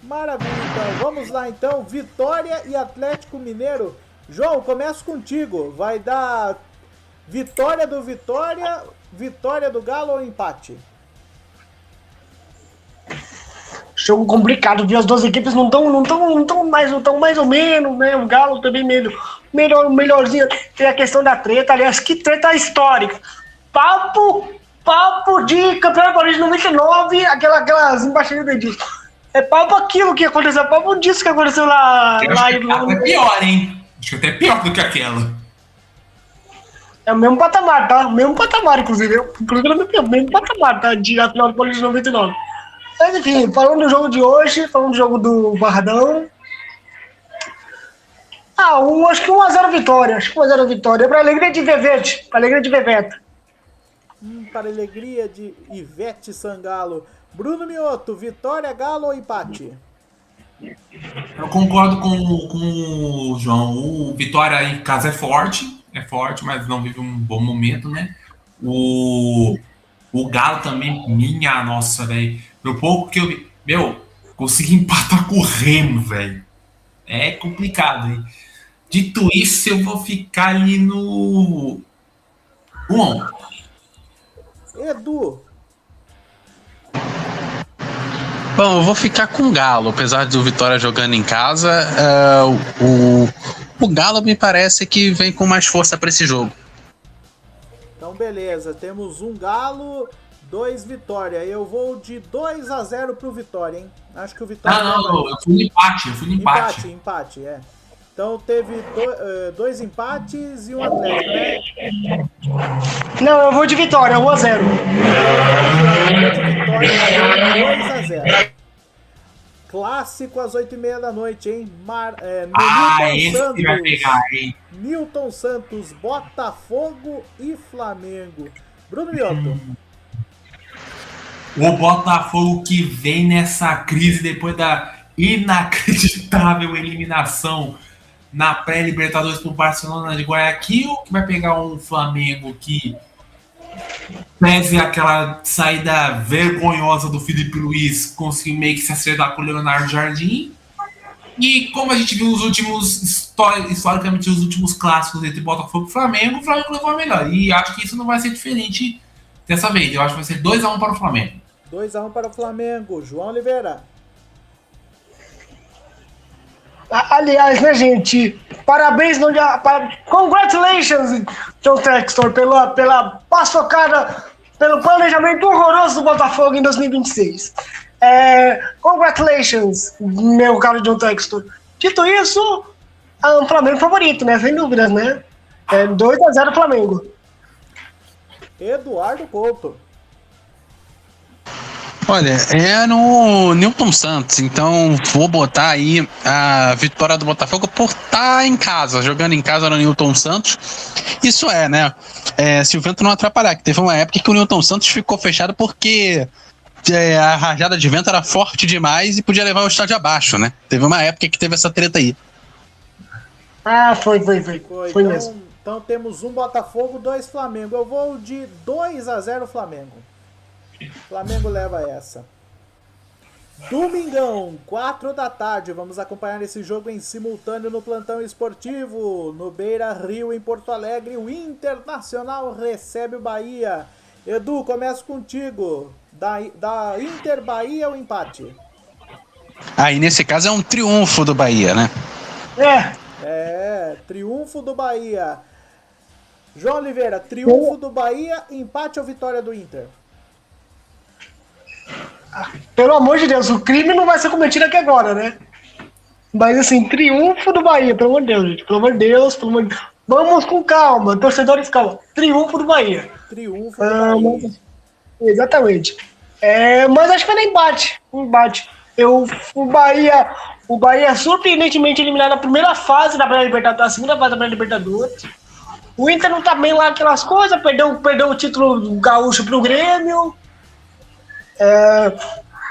Maravilha, então. Vamos lá, então. Vitória e Atlético Mineiro. João, começo contigo. Vai dar vitória do Vitória, vitória do Galo ou empate? Jogo complicado, viu? As duas equipes não estão mais ou menos, né? O Galo também melhorzinho. Tem a questão da treta, aliás, que treta histórica. Papo de Campeonato Paulista 99, aquelas embaixadas disso. É papo aquilo que aconteceu, papo disso que aconteceu lá. É pior, hein? Acho que até pior do que aquela. É o mesmo patamar, tá? O mesmo patamar, inclusive. O mesmo patamar, tá? De final do Paulista 99. Mas enfim, falando do jogo de hoje, falando do jogo do Barradão. Acho que 1x0 vitória. Acho que 1x0 vitória. Pra alegria de Vevete. Para alegria de Ivete Sangalo. Bruno Mioto, vitória, Galo ou empate? Eu concordo com o João. O Vitória em casa é forte, mas não vive um bom momento, né? O Galo também, minha nossa, velho. No pouco que eu vi, consegui empatar com o Remo, velho. É complicado, hein? Dito isso, eu vou ficar ali no 1-1. Edu. Bom, eu vou ficar com o Galo, apesar do Vitória jogando em casa. O Galo me parece que vem com mais força para esse jogo. Então, beleza. Temos um Galo, 2 Vitória. Eu vou de 2-0 pro Vitória, hein? Acho que o Vitória... Não, eu fui no empate. Empate, é. Então teve 2 empates e um Atlético, né? Não, eu vou de Vitória, 1-0. Vitória, 2-0. Clássico às 8h30 da noite, hein? Esse Santos, vai pegar, hein? Newton Santos, Botafogo e Flamengo. Bruno Mioto. O Botafogo que vem nessa crise depois inacreditável eliminação na pré-Libertadores pro Barcelona de Guayaquil, que vai pegar um Flamengo que pese aquela saída vergonhosa do Felipe Luiz, conseguiu meio que se acertar com o Leonardo Jardim. E como a gente viu nos últimos, historicamente, os últimos clássicos entre Botafogo e Flamengo, o Flamengo levou a melhor. E acho que isso não vai ser diferente dessa vez. Eu acho que vai ser 2-1 para o Flamengo. 2-1 para o Flamengo. João Oliveira. Aliás, né, gente? Parabéns, congratulations, John Textor, pela paçocada, pelo planejamento horroroso do Botafogo em 2026. Congratulations, meu caro John Textor. Dito isso, é um Flamengo favorito, né? Sem dúvidas, né? 2-0 Flamengo. Eduardo Couto. Olha, é no Newton Santos, então vou botar aí a vitória do Botafogo por estar em casa, jogando em casa no Newton Santos. Isso né? Se o vento não atrapalhar, que teve uma época que o Newton Santos ficou fechado porque a rajada de vento era forte demais e podia levar o estádio abaixo, né? Teve uma época que teve essa treta aí. Foi Então, mesmo. Então temos um Botafogo, 2 Flamengo. Eu vou de 2-0 Flamengo. Flamengo leva essa. Domingão, 4 da tarde. Vamos acompanhar esse jogo em simultâneo no plantão esportivo. No Beira Rio, em Porto Alegre, o Internacional recebe o Bahia. Edu, começo contigo. Da Inter Bahia ou empate? Aí nesse caso é um triunfo do Bahia, né? Triunfo do Bahia. João Oliveira, triunfo do Bahia, empate ou vitória do Inter? Pelo amor de Deus, o crime não vai ser cometido aqui agora, né? Mas assim, triunfo do Bahia, pelo amor de Deus, gente. Pelo amor de Deus. Vamos com calma, torcedores, calma. Triunfo do Bahia. Triunfo do Bahia. Exatamente. Mas acho que vai dar empate. O Bahia surpreendentemente eliminado na primeira fase da pré-Libertadores, na segunda fase da pré-Libertadores. O Inter não tá bem lá aquelas coisas, perdeu o título gaúcho pro Grêmio.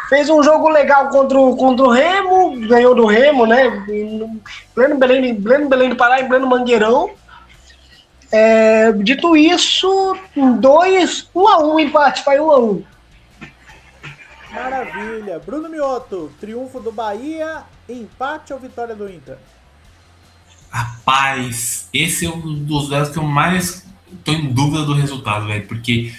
Fez um jogo legal contra o Remo, ganhou do Remo, né? Pleno Belém do Pará, em pleno Mangueirão. Dito isso, 1-1 empate, vai 1-1. Maravilha. Bruno Mioto, triunfo do Bahia, empate ou vitória do Inter? Rapaz, esse é um dos duelos que eu mais tô em dúvida do resultado, velho. Porque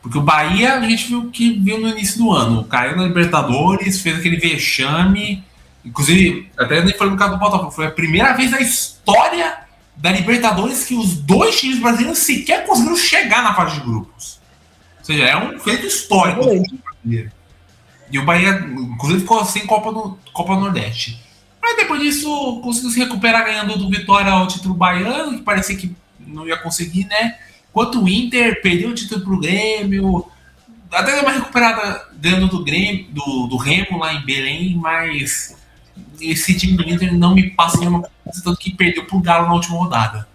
o Bahia, a gente viu no início do ano. Caiu na Libertadores, fez aquele vexame. Inclusive, até nem falei no caso do Botafogo, foi a primeira vez na história da Libertadores que os dois times brasileiros sequer conseguiram chegar na fase de grupos. Ou seja, é um feito histórico do time brasileiro. E o Bahia, inclusive, ficou sem Copa Nordeste. Mas depois disso, conseguiu se recuperar ganhando do Vitória ao título baiano, que parecia que não ia conseguir, né? Enquanto o Inter perdeu o título pro Grêmio, até deu uma recuperada ganhando do Grêmio, do Remo lá em Belém, mas esse time do Inter não me passa nenhuma coisa, tanto que perdeu pro Galo na última rodada.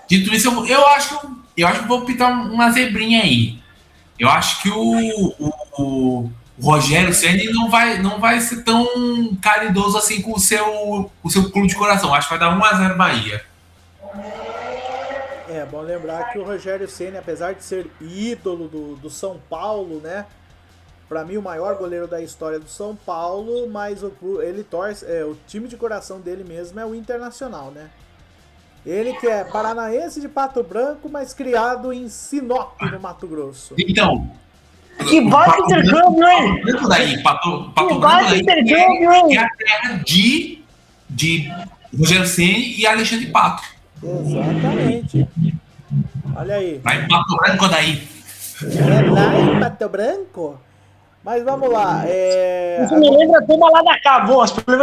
Dito isso, eu acho que vou pintar uma zebrinha aí. Eu acho que o Rogério Ceni não vai ser tão caridoso assim com o seu clube de coração. Acho que vai dar 1-0 Bahia. É bom lembrar que o Rogério Ceni, apesar de ser ídolo do São Paulo, né? Pra mim, o maior goleiro da história do São Paulo, mas ele torce. O time de coração dele mesmo é o Internacional, né? Ele que é paranaense de Pato Branco, mas criado em Sinop, no Mato Grosso. Então. Que baita intercâmbio, hein? Pato Que baita intercâmbio, hein? É a terra de Rogério Ceni e Alexandre Pato. Exatamente. Olha aí. Lá em Pato Branco daí. Lá em Pato Branco? Mas vamos lá. Isso me lembra Toma Lá da Cá,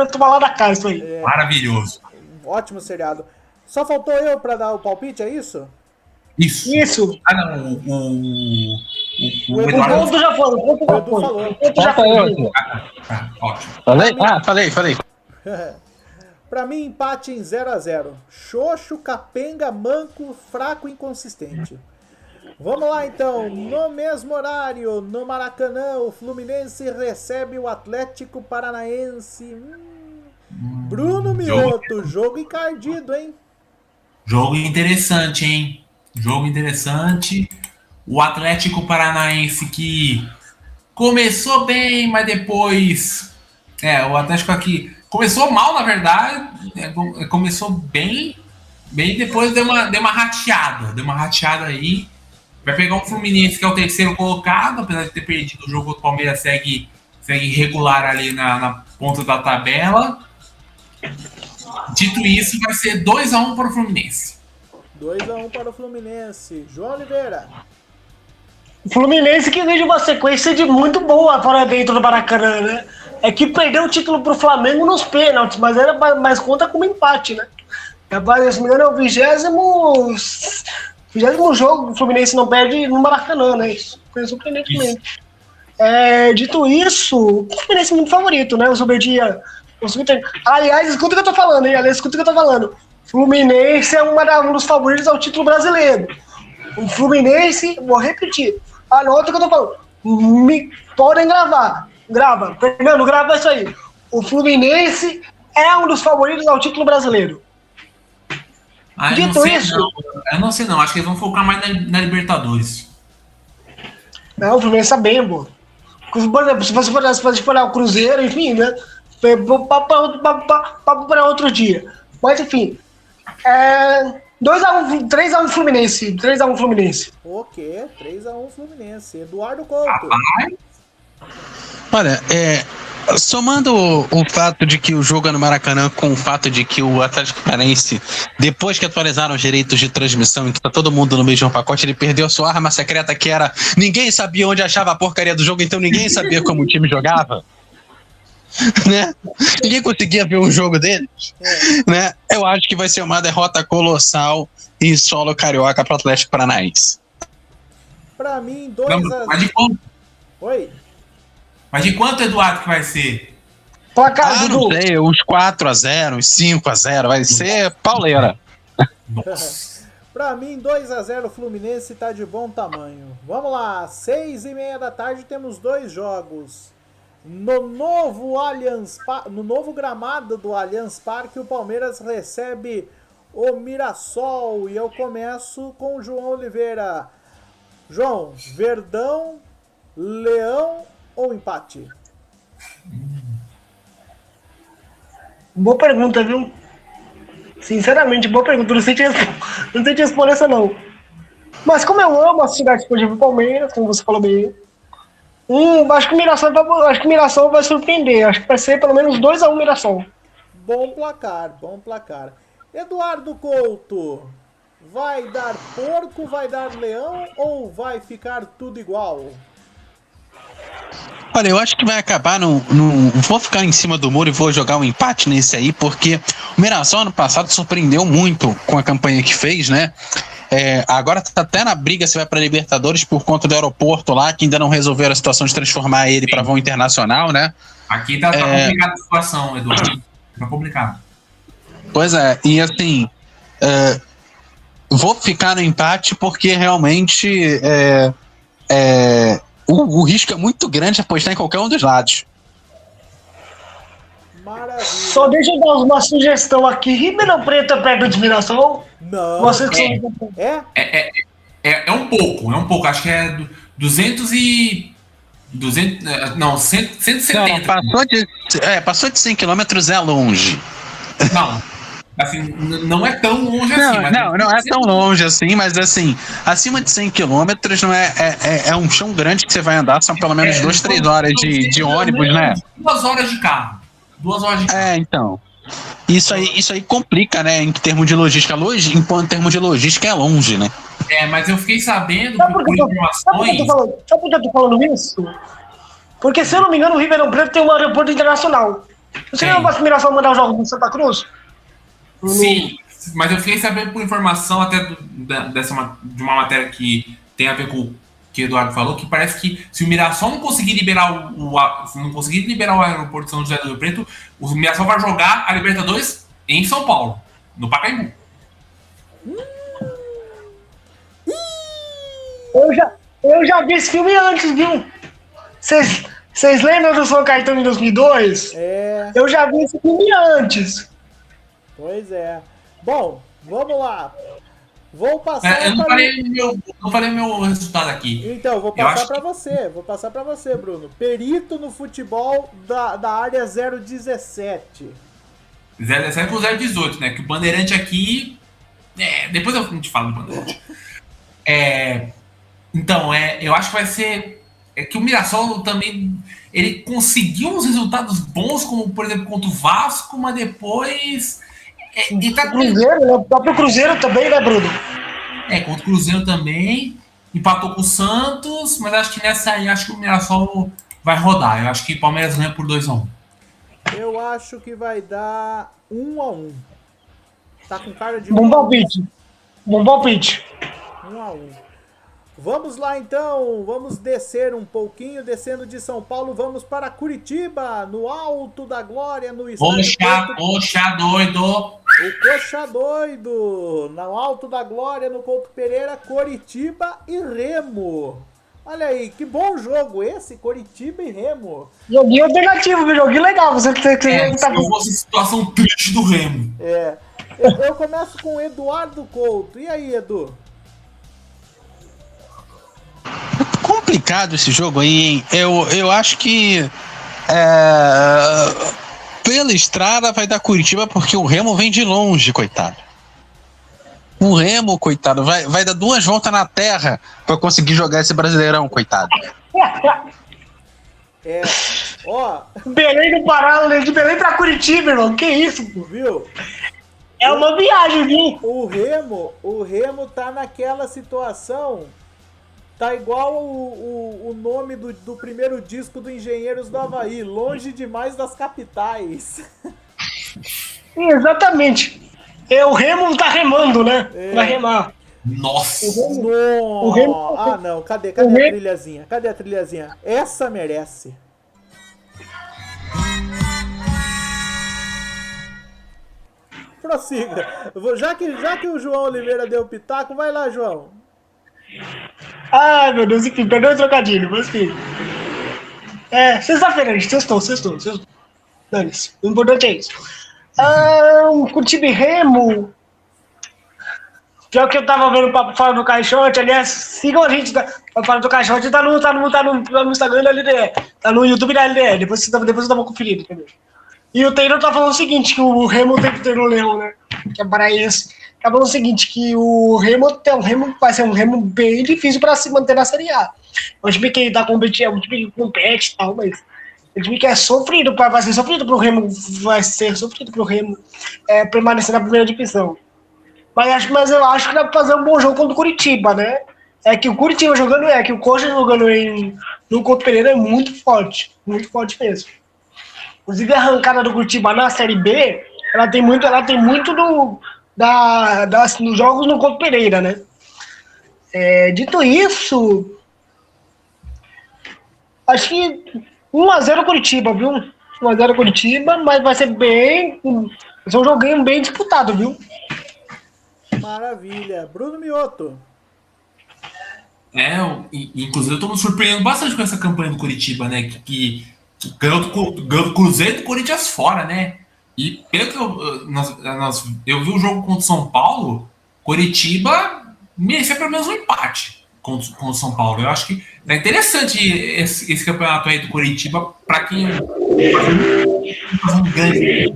Toma Lá da Cá, isso aí. Maravilhoso. Ótimo seriado. Só faltou eu pra dar o palpite, é isso? Isso. Ah, não. O O Eduardo ponto já foi. O Edu falou. já foi. ótimo. Falei. Pra mim, empate em 0-0. Xoxo, capenga, manco, fraco e inconsistente. Vamos lá então, no mesmo horário, no Maracanã, o Fluminense recebe o Atlético Paranaense. Bruno Mioto, jogo encardido, hein? Jogo interessante, hein? Jogo interessante. O Atlético Paranaense que começou bem, mas depois... o Atlético aqui começou mal, na verdade. Começou bem, depois deu uma rateada. Deu uma rateada aí. Vai pegar um Fluminense que é o terceiro colocado, apesar de ter perdido o jogo, o Palmeiras segue regular ali na ponta da tabela. Dito isso, vai ser 2-1 para o Fluminense. 2-1 para o Fluminense. João Oliveira. O Fluminense que veio de uma sequência de muito boa para dentro do Maracanã, né? É que perdeu o título pro Flamengo nos pênaltis, mas conta como empate, né? Se não me engano, é o 20º jogo que o Fluminense não perde no Maracanã, né? Isso foi surpreendentemente. Dito isso, o Fluminense é muito favorito, né? O Zubedia. Aliás, escuta o que eu tô falando, hein? Fluminense é um dos favoritos ao título brasileiro. O Fluminense, vou repetir, anota o que eu tô falando. Podem gravar. Grava. Fernando, grava isso aí. O Fluminense é um dos favoritos ao título brasileiro. Dito isso... Eu não sei não. Acho que eles vão focar mais na Libertadores. Não, o Fluminense tá bem, pô. Por exemplo, se você for olhar o Cruzeiro, enfim, né? Para outro dia. Mas, enfim. 3-1 Fluminense. 3-1 Fluminense. Ok, 3-1 Fluminense. Eduardo Couto. Olha, somando o fato de que o jogo é no Maracanã com o fato de que o Atlético Paranaense, depois que atualizaram os direitos de transmissão e que tá todo mundo no mesmo pacote, ele perdeu a sua arma secreta, que era ninguém sabia onde achava a porcaria do jogo, então ninguém sabia como o time jogava. Né? Ninguém conseguia ver um jogo deles. Né? Eu acho que vai ser uma derrota colossal em solo carioca para o Atlético Paranaense. Pra mim, 2-0. Mas de quanto? Oi? Mas de quanto, Eduardo, que vai ser? Não sei, uns 4-0, uns 5-0, vai ser pauleira. Pra mim, 2-0 Fluminense tá de bom tamanho. Vamos lá, 6h30 da tarde temos 2 jogos. No novo gramado do Allianz Parque, o Palmeiras recebe o Mirassol. E eu começo com o João Oliveira. João, Verdão, Leão ou empate? Boa pergunta, viu? Sinceramente, boa pergunta. Não sei te responder essa, não. Mas como eu amo a cidade esportiva do Palmeiras, como você falou bem, acho que o Mirassol vai surpreender. Acho que vai ser pelo menos 2-1 Mirassol. Bom placar, bom placar. Eduardo Couto, vai dar porco, vai dar leão ou vai ficar tudo igual? Olha, eu acho que vai acabar vou ficar em cima do muro e vou jogar um empate nesse aí, porque o Mirassol ano passado surpreendeu muito com a campanha que fez, né? Agora tá até na briga se vai para Libertadores por conta do aeroporto lá, que ainda não resolveram a situação de transformar ele para voo internacional, né? Aqui tá complicada a situação, Eduardo. Tá complicado. Pois é, e assim, vou ficar no empate porque realmente o risco é muito grande apostar em qualquer um dos lados. Maravilha. Só deixa eu dar uma sugestão aqui. Ribeirão Preto é perto de Mirassol? Não. Você É um pouco. Acho que é 200 e... 170. Não, passou de 100 km é longe. Não, assim, não é tão longe assim. Mas não é tão longe assim, mas assim, acima de 100 km não é um chão grande que você vai andar, são pelo menos 2-3 horas de ônibus, né? 2 horas de carro. 2 horas de carro. Então. Isso aí complica, né? Em termos de logística. Em termos de logística é longe, né? Mas eu fiquei sabendo por que eu tô falando isso? Porque, se eu não me engano, o Ribeirão Preto tem um aeroporto internacional. Você não vai Mirassol mandar os jogos no Santa Cruz? Sim, mas eu fiquei sabendo por informação até de uma matéria que tem a ver com o que o Eduardo falou, que parece que se o Mirassol não conseguir liberar o aeroporto de São José do Rio Preto, o Mirassol vai jogar a Libertadores em São Paulo, no Pacaembu. Eu já vi esse filme antes, viu? Vocês lembram do São Caetano em 2002? É. Eu já vi esse filme antes. Pois é. Bom, vamos lá. Vou passar Eu não falei meu resultado aqui. Então, vou passar para você. Vou passar para você, Bruno. Perito no futebol da área 017. 017 com 018, né? Que o Bandeirante aqui... depois a gente fala do Bandeirante. Então, eu acho que vai ser... que o Mirassol também... Ele conseguiu uns resultados bons, como, por exemplo, contra o Vasco, mas depois... Cruzeiro, né? O próprio Cruzeiro também, né, Bruno? Contra o Cruzeiro também. Empatou com o Santos, mas acho que nessa aí, acho que o Mirassol vai rodar. Eu acho que o Palmeiras ganha por 2-1. Eu acho que vai dar 1-1. Tá com cara de... Bom palpite. 1-1. Vamos lá então, vamos descer um pouquinho, descendo de São Paulo, vamos para Curitiba, no Alto da Glória, no estádio... Coxa doido! O Coxa doido, no Alto da Glória, no Couto Pereira, Coritiba e Remo. Olha aí, que bom jogo esse, Coritiba e Remo. Joguinho alternativo, viu? Joguinho legal. Eu vou ser situação triste do Remo. Eu começo com o Eduardo Couto. E aí, Edu? Complicado esse jogo aí, hein? Eu acho que pela estrada vai dar Curitiba, porque o Remo vem de longe, coitado. O Remo, coitado, vai dar 2 voltas na terra pra conseguir jogar esse Brasileirão, coitado. Belém do Pará, de Belém pra Curitiba, irmão. Que isso, pô? Viu? É uma viagem, viu? O Remo tá naquela situação... Tá igual o nome do primeiro disco do Engenheiros do Havaí, longe demais das capitais. Exatamente. O Remo tá remando, né? Vai remar. Nossa! O Remo... Ah, não. Cadê a trilhazinha? Cadê a trilhazinha? Essa merece. Prossiga. Já que o João Oliveira deu pitaco, vai lá, João. Ai, meu Deus, enfim, perdeu o trocadilho, mas enfim. Sexta-feira, gente, sextou. Dane-se, o importante é isso. Curitiba e Remo. Pior que eu tava vendo o Papo Fora do Caixote, aliás, sigam a gente, Papo Fora do Caixote, tá no Instagram da LDE, tá no YouTube da LDE, depois eu tava conferindo, entendeu? E o Taylor tá falando o seguinte, que o Remo tem que ter no Leão, né, que é paraense. Tá falando o seguinte, que o Remo vai ser um Remo bem difícil para se manter na Série A. O time que tá competindo, um time que compete e tal, mas o time que vai ser sofrido pro Remo permanecer na primeira divisão. Mas eu acho que dá pra fazer um bom jogo contra o Curitiba, né? É que o Curitiba jogando, que o Coxa jogando no Couto Pereira é muito forte mesmo. Inclusive a arrancada do Curitiba na Série B, ela tem muito nos jogos no Couto Pereira, né? Dito isso, acho que 1-0 Curitiba, viu? 1-0 Curitiba, mas vai ser um joguinho bem disputado, viu? Maravilha. Bruno Mioto. Inclusive eu tô me surpreendendo bastante com essa campanha do Curitiba, né? Que ganhou do Cruzeiro e do Corinthians fora, né? E pelo que eu vi o jogo contra o São Paulo, Coritiba merecia pelo menos um empate contra o São Paulo. Eu acho que é interessante esse campeonato aí do Coritiba para quem faz um grande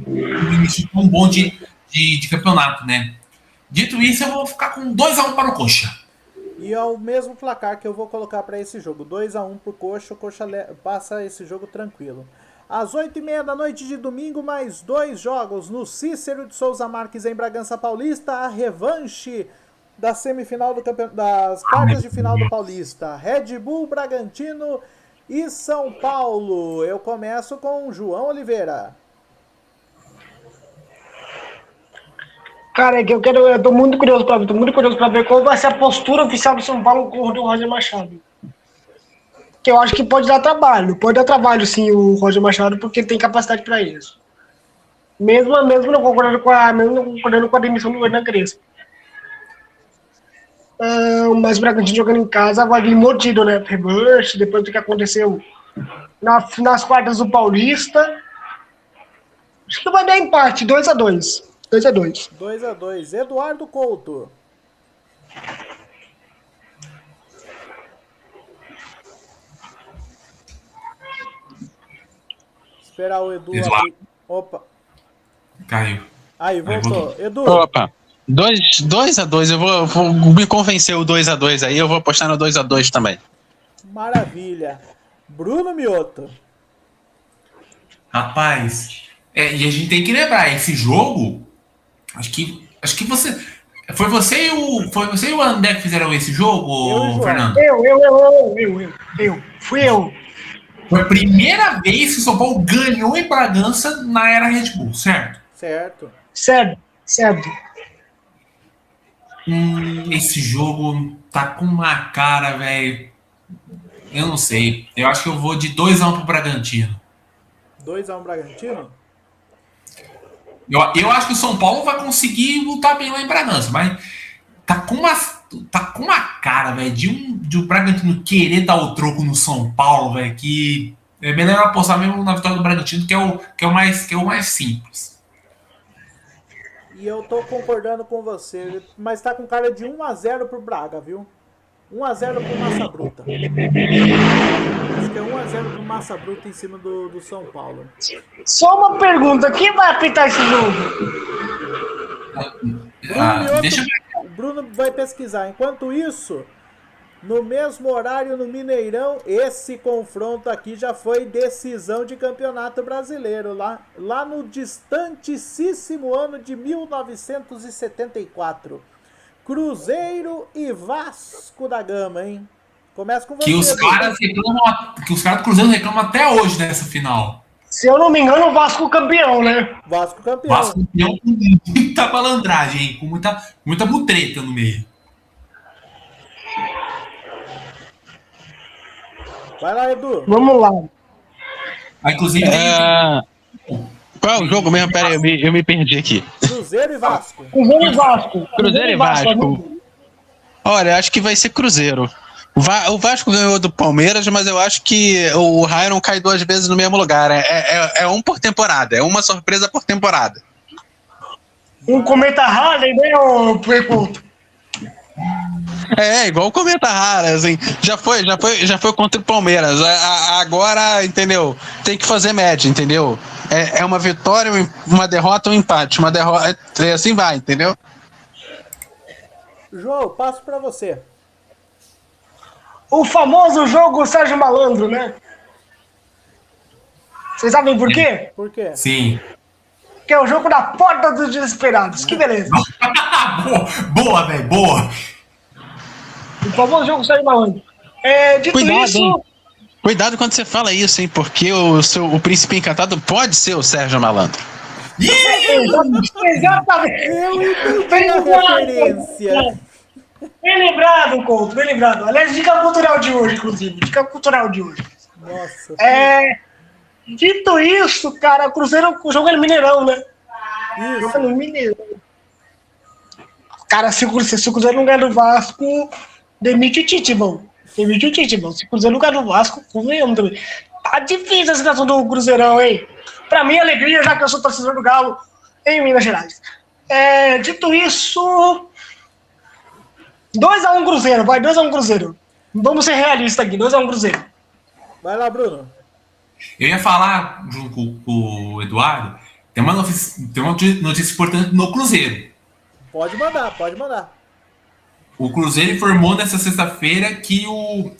início tão bom de campeonato, né? Dito isso, eu vou ficar com 2-1 para o Coxa. E é o mesmo placar que eu vou colocar para esse jogo. 2-1 pro Coxa, o Coxa passa esse jogo tranquilo. Às 8h30 da noite de domingo, mais 2 jogos no Cícero de Souza Marques em Bragança Paulista, a revanche da semifinal das quartas de final do Paulista. Red Bull, Bragantino e São Paulo. Eu começo com João Oliveira. Cara, eu tô muito curioso pra ver qual vai ser a postura oficial do São Paulo com o Roger Machado. Que eu acho que pode dar trabalho sim o Roger Machado, porque ele tem capacidade para isso. Mesmo não concordando com a demissão do Hernan Crespo. mas o Bragantino jogando em casa vai vir mordido, né? Revanche, depois do que aconteceu nas quartas do Paulista. Acho que vai dar empate, 2-2. 2-2. 2-2. Eduardo Couto. Esperar o Edu abrir. Opa. Caiu. Aí, voltou. Edu. Opa. 2-2. Eu vou me convencer o 2-2 aí. Eu vou apostar no 2-2 também. Maravilha. Bruno Mioto. Rapaz, e a gente tem que lembrar, esse jogo, acho que você. Foi você e o André que fizeram esse jogo, Fernando? Eu. Fui eu. Foi a primeira vez que o São Paulo ganhou em Bragança na era Red Bull, certo? Certo. Certo. Esse jogo tá com uma cara, velho. Eu não sei. Eu acho que eu vou de 2-1 pro Bragantino. 2-1 Bragantino? Eu acho que o São Paulo vai conseguir lutar bem lá em Bragança, mas tá com uma cara, velho, de o Bragantino querer dar o troco no São Paulo, velho, que é melhor apostar mesmo na vitória do Bragantino, que é o mais simples. E eu tô concordando com você, mas tá com cara de 1-0 pro Braga, viu? 1-0 pro Massa Bruta. Acho que é 1-0 pro Massa Bruta em cima do São Paulo. Só uma pergunta, quem vai apitar esse jogo? O Bruno vai pesquisar. Enquanto isso, no mesmo horário no Mineirão, esse confronto aqui já foi decisão de campeonato brasileiro, lá no distantíssimo ano de 1974. Cruzeiro e Vasco da Gama, hein? Começa com você. Que os caras do Cruzeiro reclamam até hoje dessa final. Se eu não me engano, o Vasco campeão, né? Vasco campeão com muita malandragem, hein? Com muita mutreta no meio. Vai lá, Edu. Vamos lá. Inclusive, qual é o jogo mesmo? Pera aí, eu me perdi aqui. Cruzeiro e Vasco. Cruzeiro e Vasco. Olha, acho que vai ser Cruzeiro. O Vasco ganhou do Palmeiras, mas eu acho que o Raio não cai 2 vezes no mesmo lugar. É um por temporada. É uma surpresa por temporada. Um cometa Harley, né, ô Perculto? Igual o cometa rara, assim. Já foi contra o Palmeiras. Agora, entendeu? Tem que fazer média, entendeu? É uma vitória, uma derrota, um empate. Uma derrota, assim vai, entendeu? João, passo pra você. O famoso jogo Sérgio Malandro, né? Vocês sabem por quê? Por quê? Sim. Que é o jogo da porta dos desesperados. Que beleza. Boa, velho, boa. O famoso jogo Sérgio Malandro. Dito Cuidado, isso... hein? Cuidado quando você fala isso, hein? Porque o príncipe encantado pode ser o Sérgio Malandro. Exatamente. Eu entendi a referência. Bem lembrado, Couto, bem lembrado. Aliás, dica cultural de hoje, inclusive. Dica cultural de hoje. Nossa. Dito isso, cara, o Cruzeiro joga no Mineirão, né? Isso. Joga no Mineirão. Cara, se o Cruzeiro não ganhar do Vasco, demite o Tite, mano. Se o Cruzeiro não ganhar do Vasco, convenhamos também. Tá difícil a situação do Cruzeirão, hein? Pra mim, alegria, já que eu sou torcedor do Galo em Minas Gerais. Dito isso... 2-1 Cruzeiro, vai, 2-1 Cruzeiro. Vamos ser realistas aqui, 2-1 Cruzeiro. Vai lá, Bruno. Eu ia falar, junto com o Eduardo, tem uma notícia importante no Cruzeiro. Pode mandar. O Cruzeiro informou nessa sexta-feira que o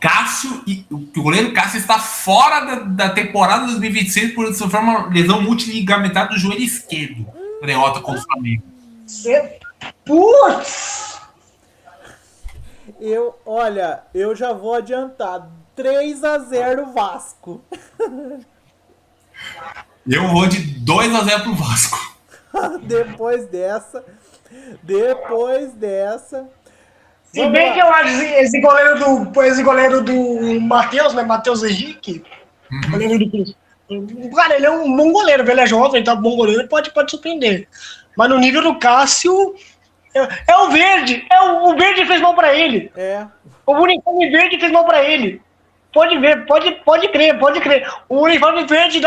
Cássio, que o goleiro Cássio está fora da temporada 2026 por sofrer uma lesão multiligamentar do joelho esquerdo. Derrota contra o Flamengo. Putz! Eu já vou adiantar. 3-0 Vasco. Eu vou de 2-0 pro Vasco. Depois dessa. Se bem que eu acho esse goleiro do Matheus, né? Matheus Henrique. Goleiro do Cruz. Cara, ele é um bom goleiro, ele é jovem, tá? Bom goleiro, pode surpreender. Mas no nível do Cássio, É o verde. O verde fez mal pra ele. É. O uniforme verde fez mal pra ele. Pode ver, pode crer. O uniforme verde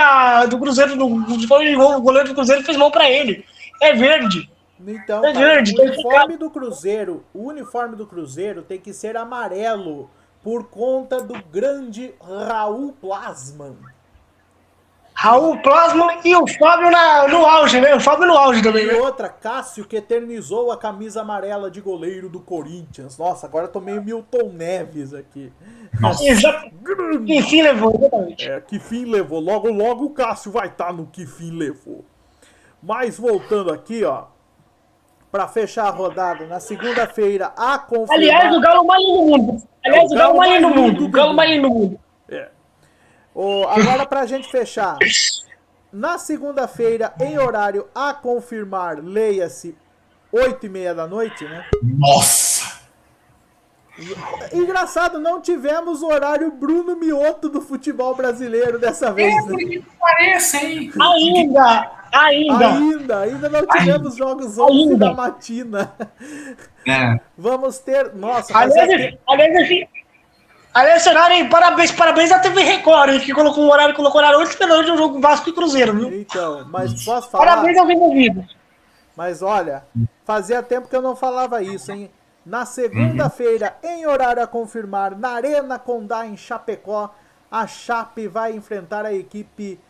do Cruzeiro, o goleiro do Cruzeiro fez mal pra ele. É verde. Então, É verde, o uniforme do Cruzeiro tem que ser amarelo por conta do grande Raul Plasman. Raul Plasman e o Fábio no auge, né? O Fábio no auge também, E né? outra, Cássio, que eternizou a camisa amarela de goleiro do Corinthians. Nossa, agora eu tô meio Milton Neves aqui. Nossa. Exato. Que fim levou, exatamente. Que fim levou? Logo, logo o Cássio vai estar no que fim levou. Mas voltando aqui, ó, pra fechar a rodada, na segunda-feira, a confirmar... Aliás, o Galo mais lindo do mundo. O Galo mais lindo do mundo. Agora pra gente fechar. Na segunda-feira, em horário a confirmar, leia-se 8h30 da noite, né? Nossa! Engraçado, não tivemos o horário Bruno Mioto do futebol brasileiro dessa vez, né? Que parece, hein? Ainda não tivemos jogos 11 da matina. É. Vamos ter... Nossa, Aliás, horário, parabéns à TV Record, hein, que colocou um horário antes de um jogo Vasco e Cruzeiro, viu? Então, mas posso falar... Parabéns aos envolvidos. Mas olha, fazia tempo que eu não falava isso, hein? Na segunda-feira, em horário a confirmar, na Arena Condá, em Chapecó, a Chape vai enfrentar a equipe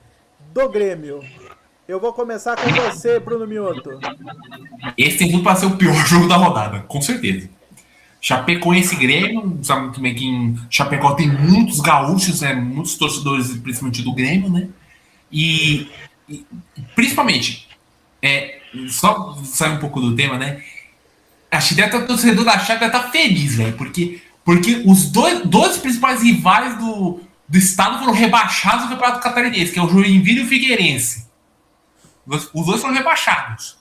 do Grêmio. Eu vou começar com você, Bruno Mioto. Esse tem tudo para ser o pior jogo da rodada, com certeza. Chapecoense e Grêmio, sabe muito bem que em Chapecó tem muitos gaúchos, né, muitos torcedores, principalmente do Grêmio, né? E principalmente, só sair um pouco do tema, né? Acho que o torcedor da Chape deve estar feliz, velho, porque os dois principais rivais do estado foram rebaixados do Campeonato Catarinense, que é o Joinville e o Figueirense. Os dois foram rebaixados.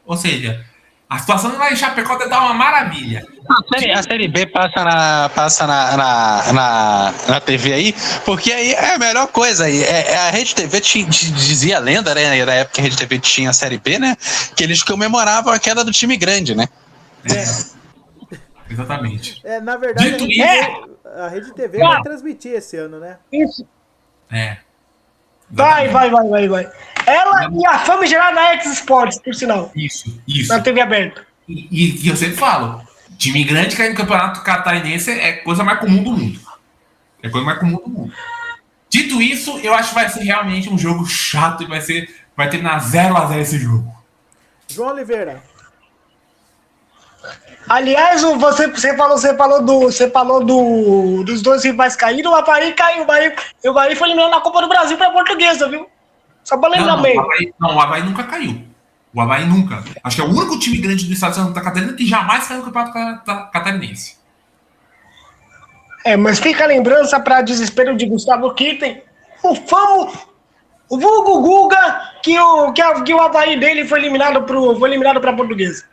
Ou seja, a situação lá em Chapecó deve dar uma maravilha. A Série B passa na TV aí, porque aí é a melhor coisa aí. A Rede TV dizia a lenda, né? Na época que a Rede TV tinha a Série B, né? Que eles comemoravam a queda do time grande, né? Exatamente. Na verdade, a Rede TV vai transmitir esse ano, né? Isso. Exatamente. Vai. Ela e a famigerada X Sports, por sinal. Isso. Na TV aberta. E eu sempre falo, time grande cair no Campeonato Catarinense é coisa mais comum do mundo. Dito isso, eu acho que vai ser realmente um jogo chato e vai terminar 0-0 esse jogo. João Oliveira. Aliás, você falou dos dois rivais caíram, o Avaí caiu. O Avaí foi eliminado na Copa do Brasil para a Portuguesa, viu? Só para lembrar bem. O Avaí nunca caiu. O Avaí nunca. Acho que é o único time grande do estado de Santa Catarina que jamais caiu no Campeonato Catarinense. Mas fica a lembrança para desespero de Gustavo Kitten, o vulgo Guga, que o Avaí dele foi eliminado para a Portuguesa.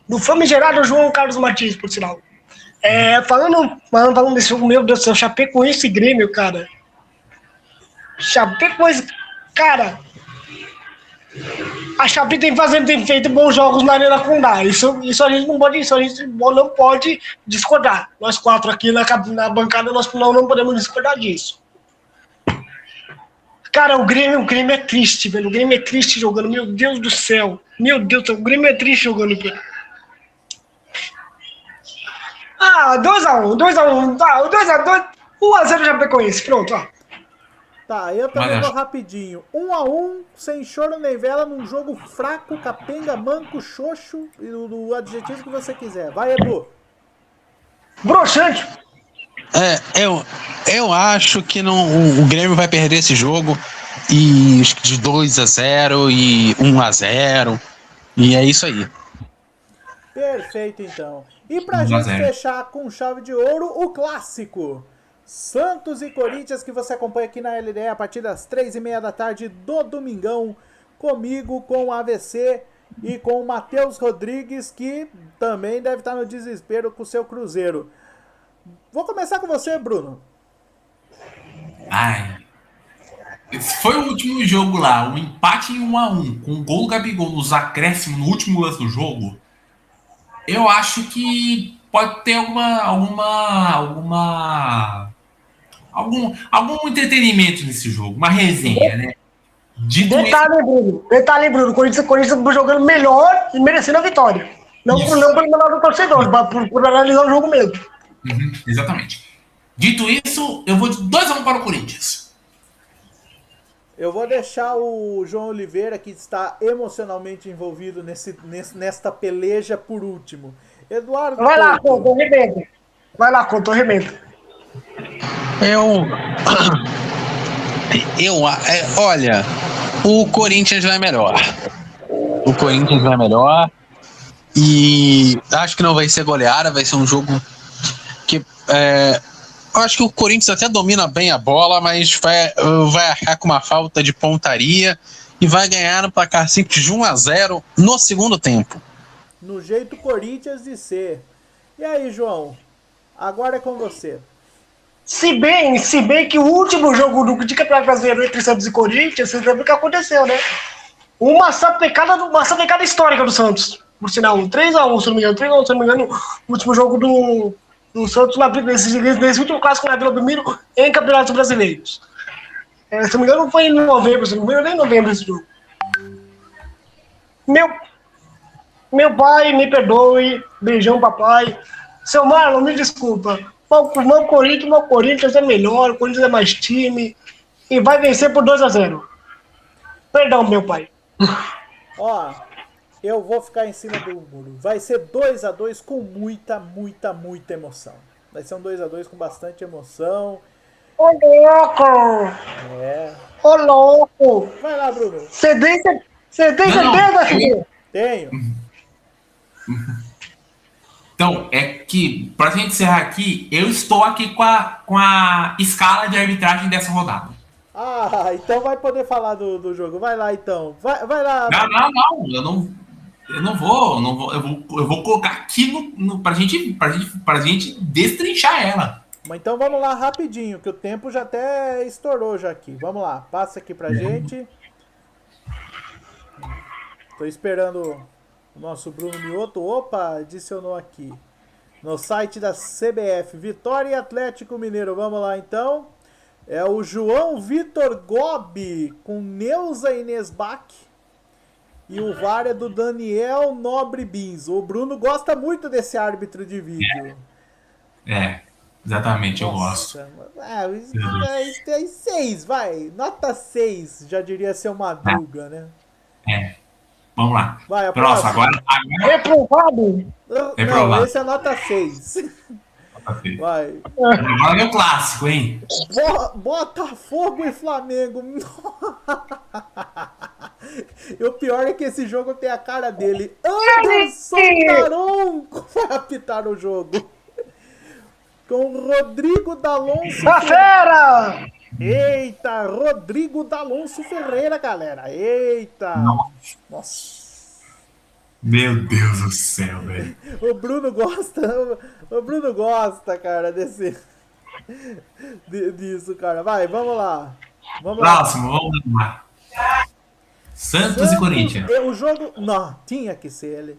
Do famigerado João Carlos Martins, por sinal. Falando desse jogo, meu Deus do céu, Chapecoense e Grêmio, cara. Chapecoense, cara. A Chape tem feito bons jogos na Arena Condá. Isso a gente não pode discordar. Nós quatro aqui na bancada, nós não podemos discordar disso. Cara, o Grêmio é triste, velho. O Grêmio é triste jogando. Meu Deus do céu. O Grêmio é triste jogando, velho. 2x1. Tá, 2x2. 1x0 Chapecoense. Pronto, ó. Tá, eu também vou rapidinho. 1x1, sem choro nem vela, num jogo fraco, capenga, manco, xoxo, e o adjetivo que você quiser. Vai, Edu. Broxante. Eu acho que o Grêmio vai perder esse jogo e de 2x0 e 1x0. E é isso aí. Perfeito, então. E pra gente fechar com chave de ouro, o clássico. Santos e Corinthians, que você acompanha aqui na LDE a partir das 3h30 da tarde do domingão. Comigo, com o AVC e com o Matheus Rodrigues, que também deve estar no desespero com o seu Cruzeiro. Vou começar com você, Bruno. Esse foi o último jogo lá, um empate em 1x1, com o gol do Gabigol nos acréscimos no último lance do jogo. eu acho que pode ter algum entretenimento nesse jogo, uma resenha, né? Detalhe, Bruno. O Corinthians jogando melhor e merecendo a vitória. Não pelo menor do torcedor, mas por analisar o jogo mesmo. Exatamente. Dito isso, eu vou de 2-1 para o Corinthians. Eu vou deixar o João Oliveira, que está emocionalmente envolvido nesta peleja, por último. Eduardo. Vai lá, Couto, arrebenta. Vai lá, Couto, arrebenta. Olha, o Corinthians vai melhor. O Corinthians vai melhor. E acho que não vai ser goleada, vai ser um jogo que acho que o Corinthians até domina bem a bola, mas vai arcar com uma falta de pontaria e vai ganhar no placar simples de 1-0 no segundo tempo. No jeito Corinthians de ser. E aí, João? Agora é com você. Se bem que o último jogo de Campeonato Brasileiro entre Santos e Corinthians, você sabe o que aconteceu, né? Uma sapecada histórica do Santos. Por sinal, 3-1, se não me engano, o último jogo do Santos nesse último clássico na Vila Belmiro em Campeonatos Brasileiros. Se não me engano, foi em novembro, se não me engano, nem em novembro esse jogo. Meu pai, me perdoe, beijão, papai. Seu Marlon, me desculpa. Meu Corinthians é melhor, o Corinthians é mais time e vai vencer por 2-0. Perdão, meu pai. Ó, eu vou ficar em cima do muro. Vai ser 2-2 com muita emoção. Vai ser um 2-2 com bastante emoção. Ô, louco! Ô, louco! Vai lá, Bruno. Você tem certeza, filho? Tenho. Então, é que, pra gente encerrar aqui, eu estou aqui com a escala de arbitragem dessa rodada. Ah, então vai poder falar do jogo. Vai lá, então. Vai lá. Não. Eu não vou. Eu vou colocar aqui pra gente destrinchar ela. Mas então vamos lá rapidinho, que o tempo já até estourou já aqui. Vamos lá, passa aqui pra gente. Tô esperando o nosso Bruno Mioto. Opa, adicionou aqui. No site da CBF. Vitória e Atlético Mineiro. Vamos lá, então. É o João Vitor Gobi com Neuza Inês Bach. E o VAR é do Daniel Nobre Bins. O Bruno gosta muito desse árbitro de vídeo. Exatamente, nossa, eu gosto. É 6, vai. Nota 6, já diria ser uma Madruga, né? Vamos lá. Vai, próximo. Agora... Reprovado. Não, esse é nota 6. Vai. Agora é o clássico, hein? Botafogo e Flamengo. E o pior é que esse jogo tem a cara dele. Anderson Daronco vai apitar o jogo. Com Rodrigo D'Alonso. A fera! Eita, Rodrigo D'Alonso Ferreira, galera. Eita. Nossa. Meu Deus do céu, velho. O Bruno gosta, cara, disso, cara. Vai, vamos lá. Próximo, vamos lá. Santos e Corinthians. O jogo... Não, tinha que ser ele.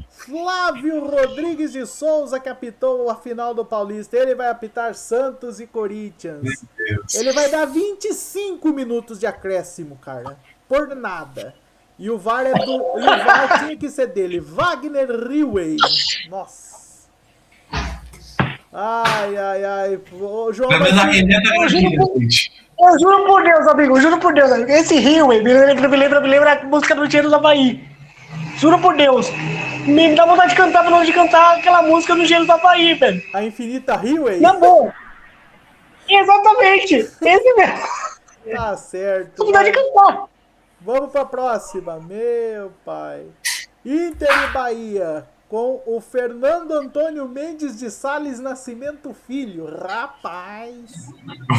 Flávio Rodrigues de Souza, que apitou a final do Paulista. Ele vai apitar Santos e Corinthians. Meu Deus. Ele vai dar 25 minutos de acréscimo, cara. Por nada. E o VAR tinha que ser dele. Wagner Riway. Nossa. Ai. O João eu juro por Deus, amigo. Esse Riway me lembra a música do Gelo do Havaí. Juro por Deus. Me dá vontade de cantar aquela música do Gelo do Havaí, velho. A Infinita Riway? Na boa. Exatamente. Esse mesmo. Tá certo. Dá vontade de cantar. Vamos pra próxima. Meu pai. Inter e Bahia. Com o Fernando Antônio Mendes de Sales Nascimento Filho. Rapaz.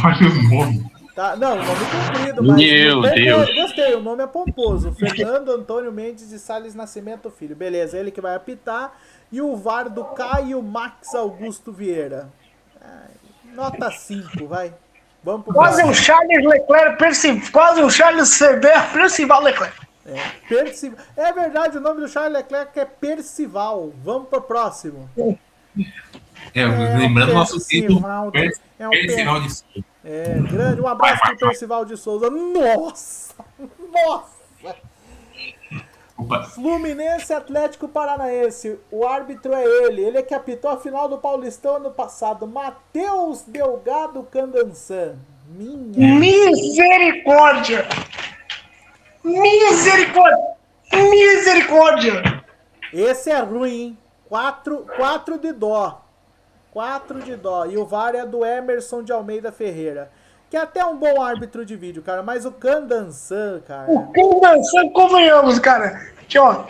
Olha o nome. Tá, não, o nome comprido, mas... Meu Deus. Gostei, o nome é pomposo. Fernando Antônio Mendes de Sales Nascimento Filho. Beleza, ele que vai apitar. E o VAR do Caio Max Augusto Vieira. Nota 5, vai. Vamos pro Quase um Charles Leclerc, quase um Charles Percival Leclerc. É verdade, o nome do Charles Leclerc é Percival. Vamos para o próximo. Lembrando o nosso título, Percival de Souza. Grande. Um abraço para o Percival de Souza. Nossa! Opa. Fluminense Atlético Paranaense. O árbitro é ele. Ele é que apitou a final do Paulistão ano passado. Matheus Delgado Candançan. Misericórdia! Misericórdia! Esse é ruim, hein? 4 de dó. 4 de dó. E o VAR é do Emerson de Almeida Ferreira. Que é até um bom árbitro de vídeo, cara. Mas o Candançan, cara... O Candançan, convenhamos, cara. Eu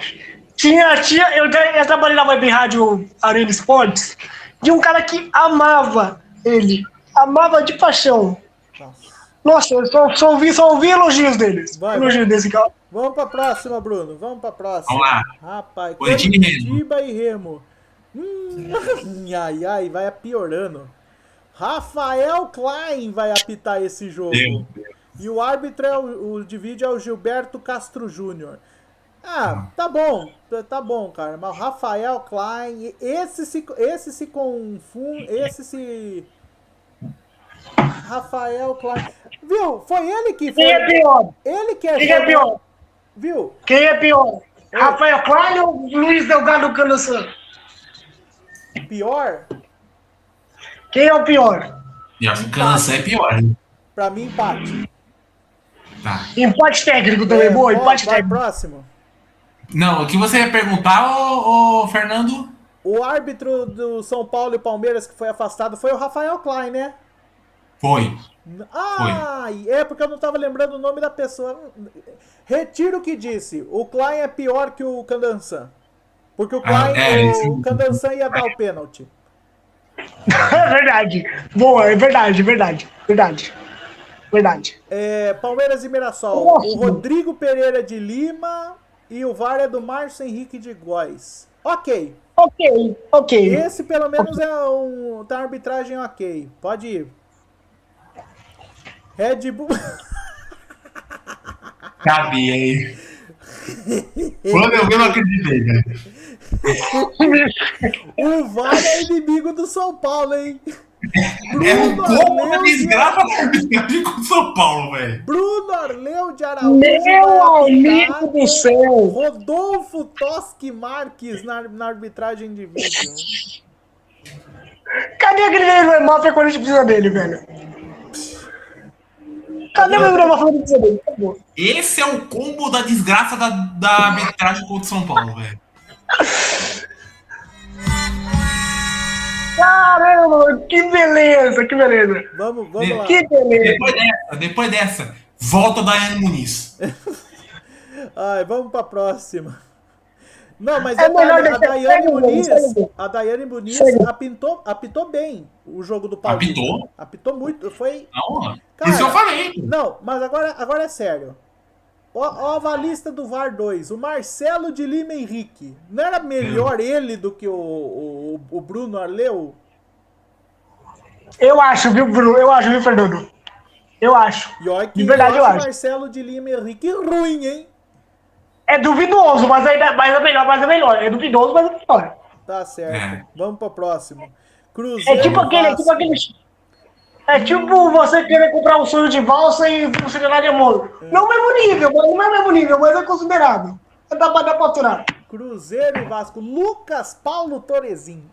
trabalhei na Web Rádio Arena Esportes de um cara que amava ele. Amava de paixão. Nossa, eu só ouvi elogios deles. Elogios desse cara. Vamos pra próxima, Bruno. Vamos próxima. Vamos lá. Rapaz, Curitiba e Remo. Vai piorando. Rafael Klein vai apitar esse jogo. E o árbitro o de vídeo é o Gilberto Castro Júnior. Tá bom, cara. Mas o Rafael Klein, esse se confunde, Rafael Klein. Viu? Foi ele que foi. Quem é pior? Ele que é. Quem é pior? Viu? Quem é pior? Rafael Klein ou Luiz Delgado Candançan? Pior? Quem é o pior? Eu acho que o Candançan é pior, hein? Pra mim, empate. Tá. Empate técnico também, boa. Empate vai técnico. Próximo. Não, o que você ia perguntar, ô Fernando? O árbitro do São Paulo e Palmeiras que foi afastado foi o Rafael Klein, né? Foi. É porque eu não tava lembrando o nome da pessoa. Retiro o que disse. O Klein é pior que o Candançan. Porque o Klein, o Candançan ia dar o pênalti. É verdade. Boa, é verdade. Palmeiras e Mirassol. O Rodrigo Pereira de Lima e o VAR é do Márcio Henrique de Góes. Ok. Esse pelo menos tá arbitragem ok. Pode ir. Red Bull. Cabia aí. Quando eu vi, não acreditei, né? O VAR é inimigo do São Paulo, hein? Um pouco da desgraça da arbitragem com o São Paulo, velho. Bruno Arleu de Araújo. Meu amigo do céu. Rodolfo Toschi Marques na arbitragem de vídeo. Cadê aquele velho máfia quando a gente precisa dele, velho? Cadê o velho máfia quando a gente precisa dele? Esse é o combo da desgraça da arbitragem contra o São Paulo, velho. Caramba, que beleza. Vamos lá. Que beleza. Depois dessa, volta a Daiane Muniz. Vamos pra próxima. Não, mas a Daiane Muniz apitou bem o jogo do Palmeiras. Apitou muito. Foi. Não, cara, isso eu falei. Não, mas agora é sério. Ó a avalista do VAR 2, o Marcelo de Lima Henrique. Não era melhor ele do que o Bruno Arleu? Eu acho, viu, Bruno? Eu acho, viu, Fernando? Eu acho. E olha que de verdade, eu acho. Marcelo de Lima Henrique ruim, hein? É duvidoso, mas é melhor. É duvidoso, mas é melhor. Tá certo. Vamos pro próximo. Cruzeiro. É tipo você querer comprar um sonho de valsa e funcionar de amor. Não é o mesmo nível, mas é considerado. Dá pra aturar. Cruzeiro e Vasco. Lucas Paulo Torezin.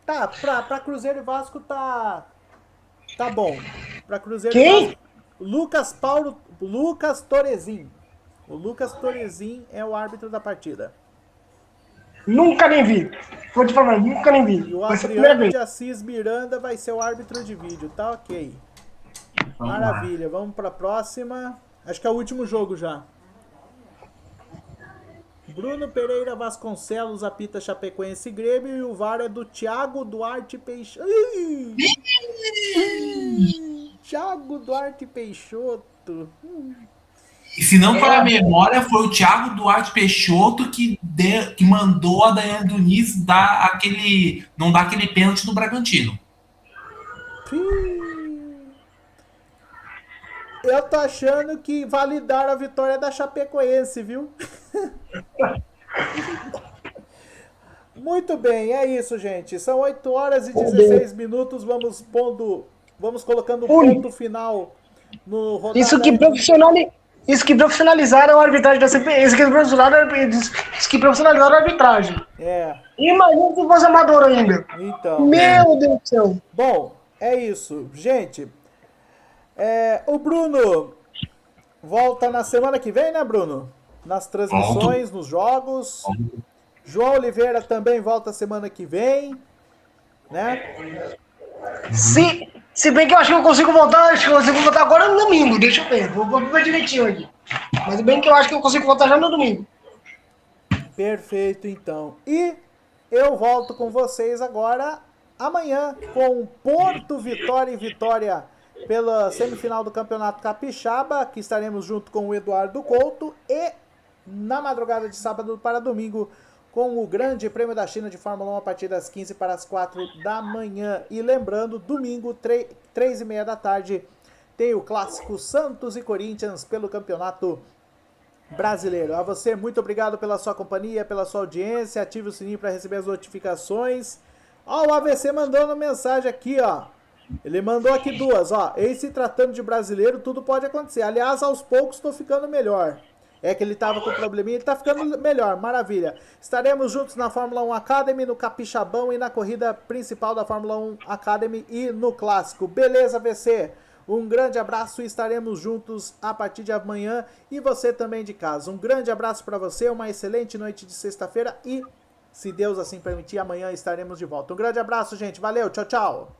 Tá, pra Cruzeiro e Vasco tá bom. Pra Cruzeiro e Vasco. Lucas Torezin. O Lucas Torezin é o árbitro da partida. Nunca nem vi. Vou te falar, nunca nem vi. E o Adriano de Assis Miranda vai ser o árbitro de vídeo, tá ok. Maravilha, vamos pra próxima. Acho que é o último jogo já. Bruno Pereira Vasconcelos apita Chapecoense e Grêmio e o VAR é do Thiago Duarte Peixoto. Thiago Duarte Peixoto. E se não for a memória, foi o Thiago Duarte Peixoto que mandou a Daiane Muniz não dar aquele pênalti no Bragantino. Eu tô achando que validaram a vitória da Chapecoense, viu? Muito bem, é isso, gente. São 8 horas e 16 minutos. Vamos colocando um ponto final no rodada. Isso que profissionalizaram a arbitragem da CPI. Isso que profissionalizaram a arbitragem. É. Imagina se fosse amador ainda. Então. Meu Deus do céu. Bom, é isso. Gente, o Bruno volta na semana que vem, né, Bruno? Nas transmissões, nos jogos. João Oliveira também volta semana que vem, né? Se bem que eu acho que eu consigo voltar agora no domingo, deixa eu ver, vou ver direitinho aqui. Mas bem que eu acho que eu consigo voltar já no domingo. Perfeito, então. E eu volto com vocês agora amanhã com Porto, Vitória e Vitória pela semifinal do Campeonato Capixaba, que estaremos junto com o Eduardo Couto, e na madrugada de sábado para domingo com o Grande Prêmio da China de Fórmula 1 a partir das 15 para as 4 da manhã. E lembrando, domingo, 3h30 da tarde, tem o clássico Santos e Corinthians pelo Campeonato Brasileiro. A você, muito obrigado pela sua companhia, pela sua audiência. Ative o sininho para receber as notificações. Ó, o AVC mandando mensagem aqui, ó. Ele mandou aqui duas, ó. Em se tratando de brasileiro, tudo pode acontecer. Aliás, aos poucos estou ficando melhor. É que ele tava com probleminha, ele tá ficando melhor, maravilha. Estaremos juntos na Fórmula 1 Academy, no Capixabão e na corrida principal da Fórmula 1 Academy e no Clássico. Beleza, VC? Um grande abraço e estaremos juntos a partir de amanhã e você também de casa. Um grande abraço para você, uma excelente noite de sexta-feira e, se Deus assim permitir, amanhã estaremos de volta. Um grande abraço, gente. Valeu, tchau, tchau.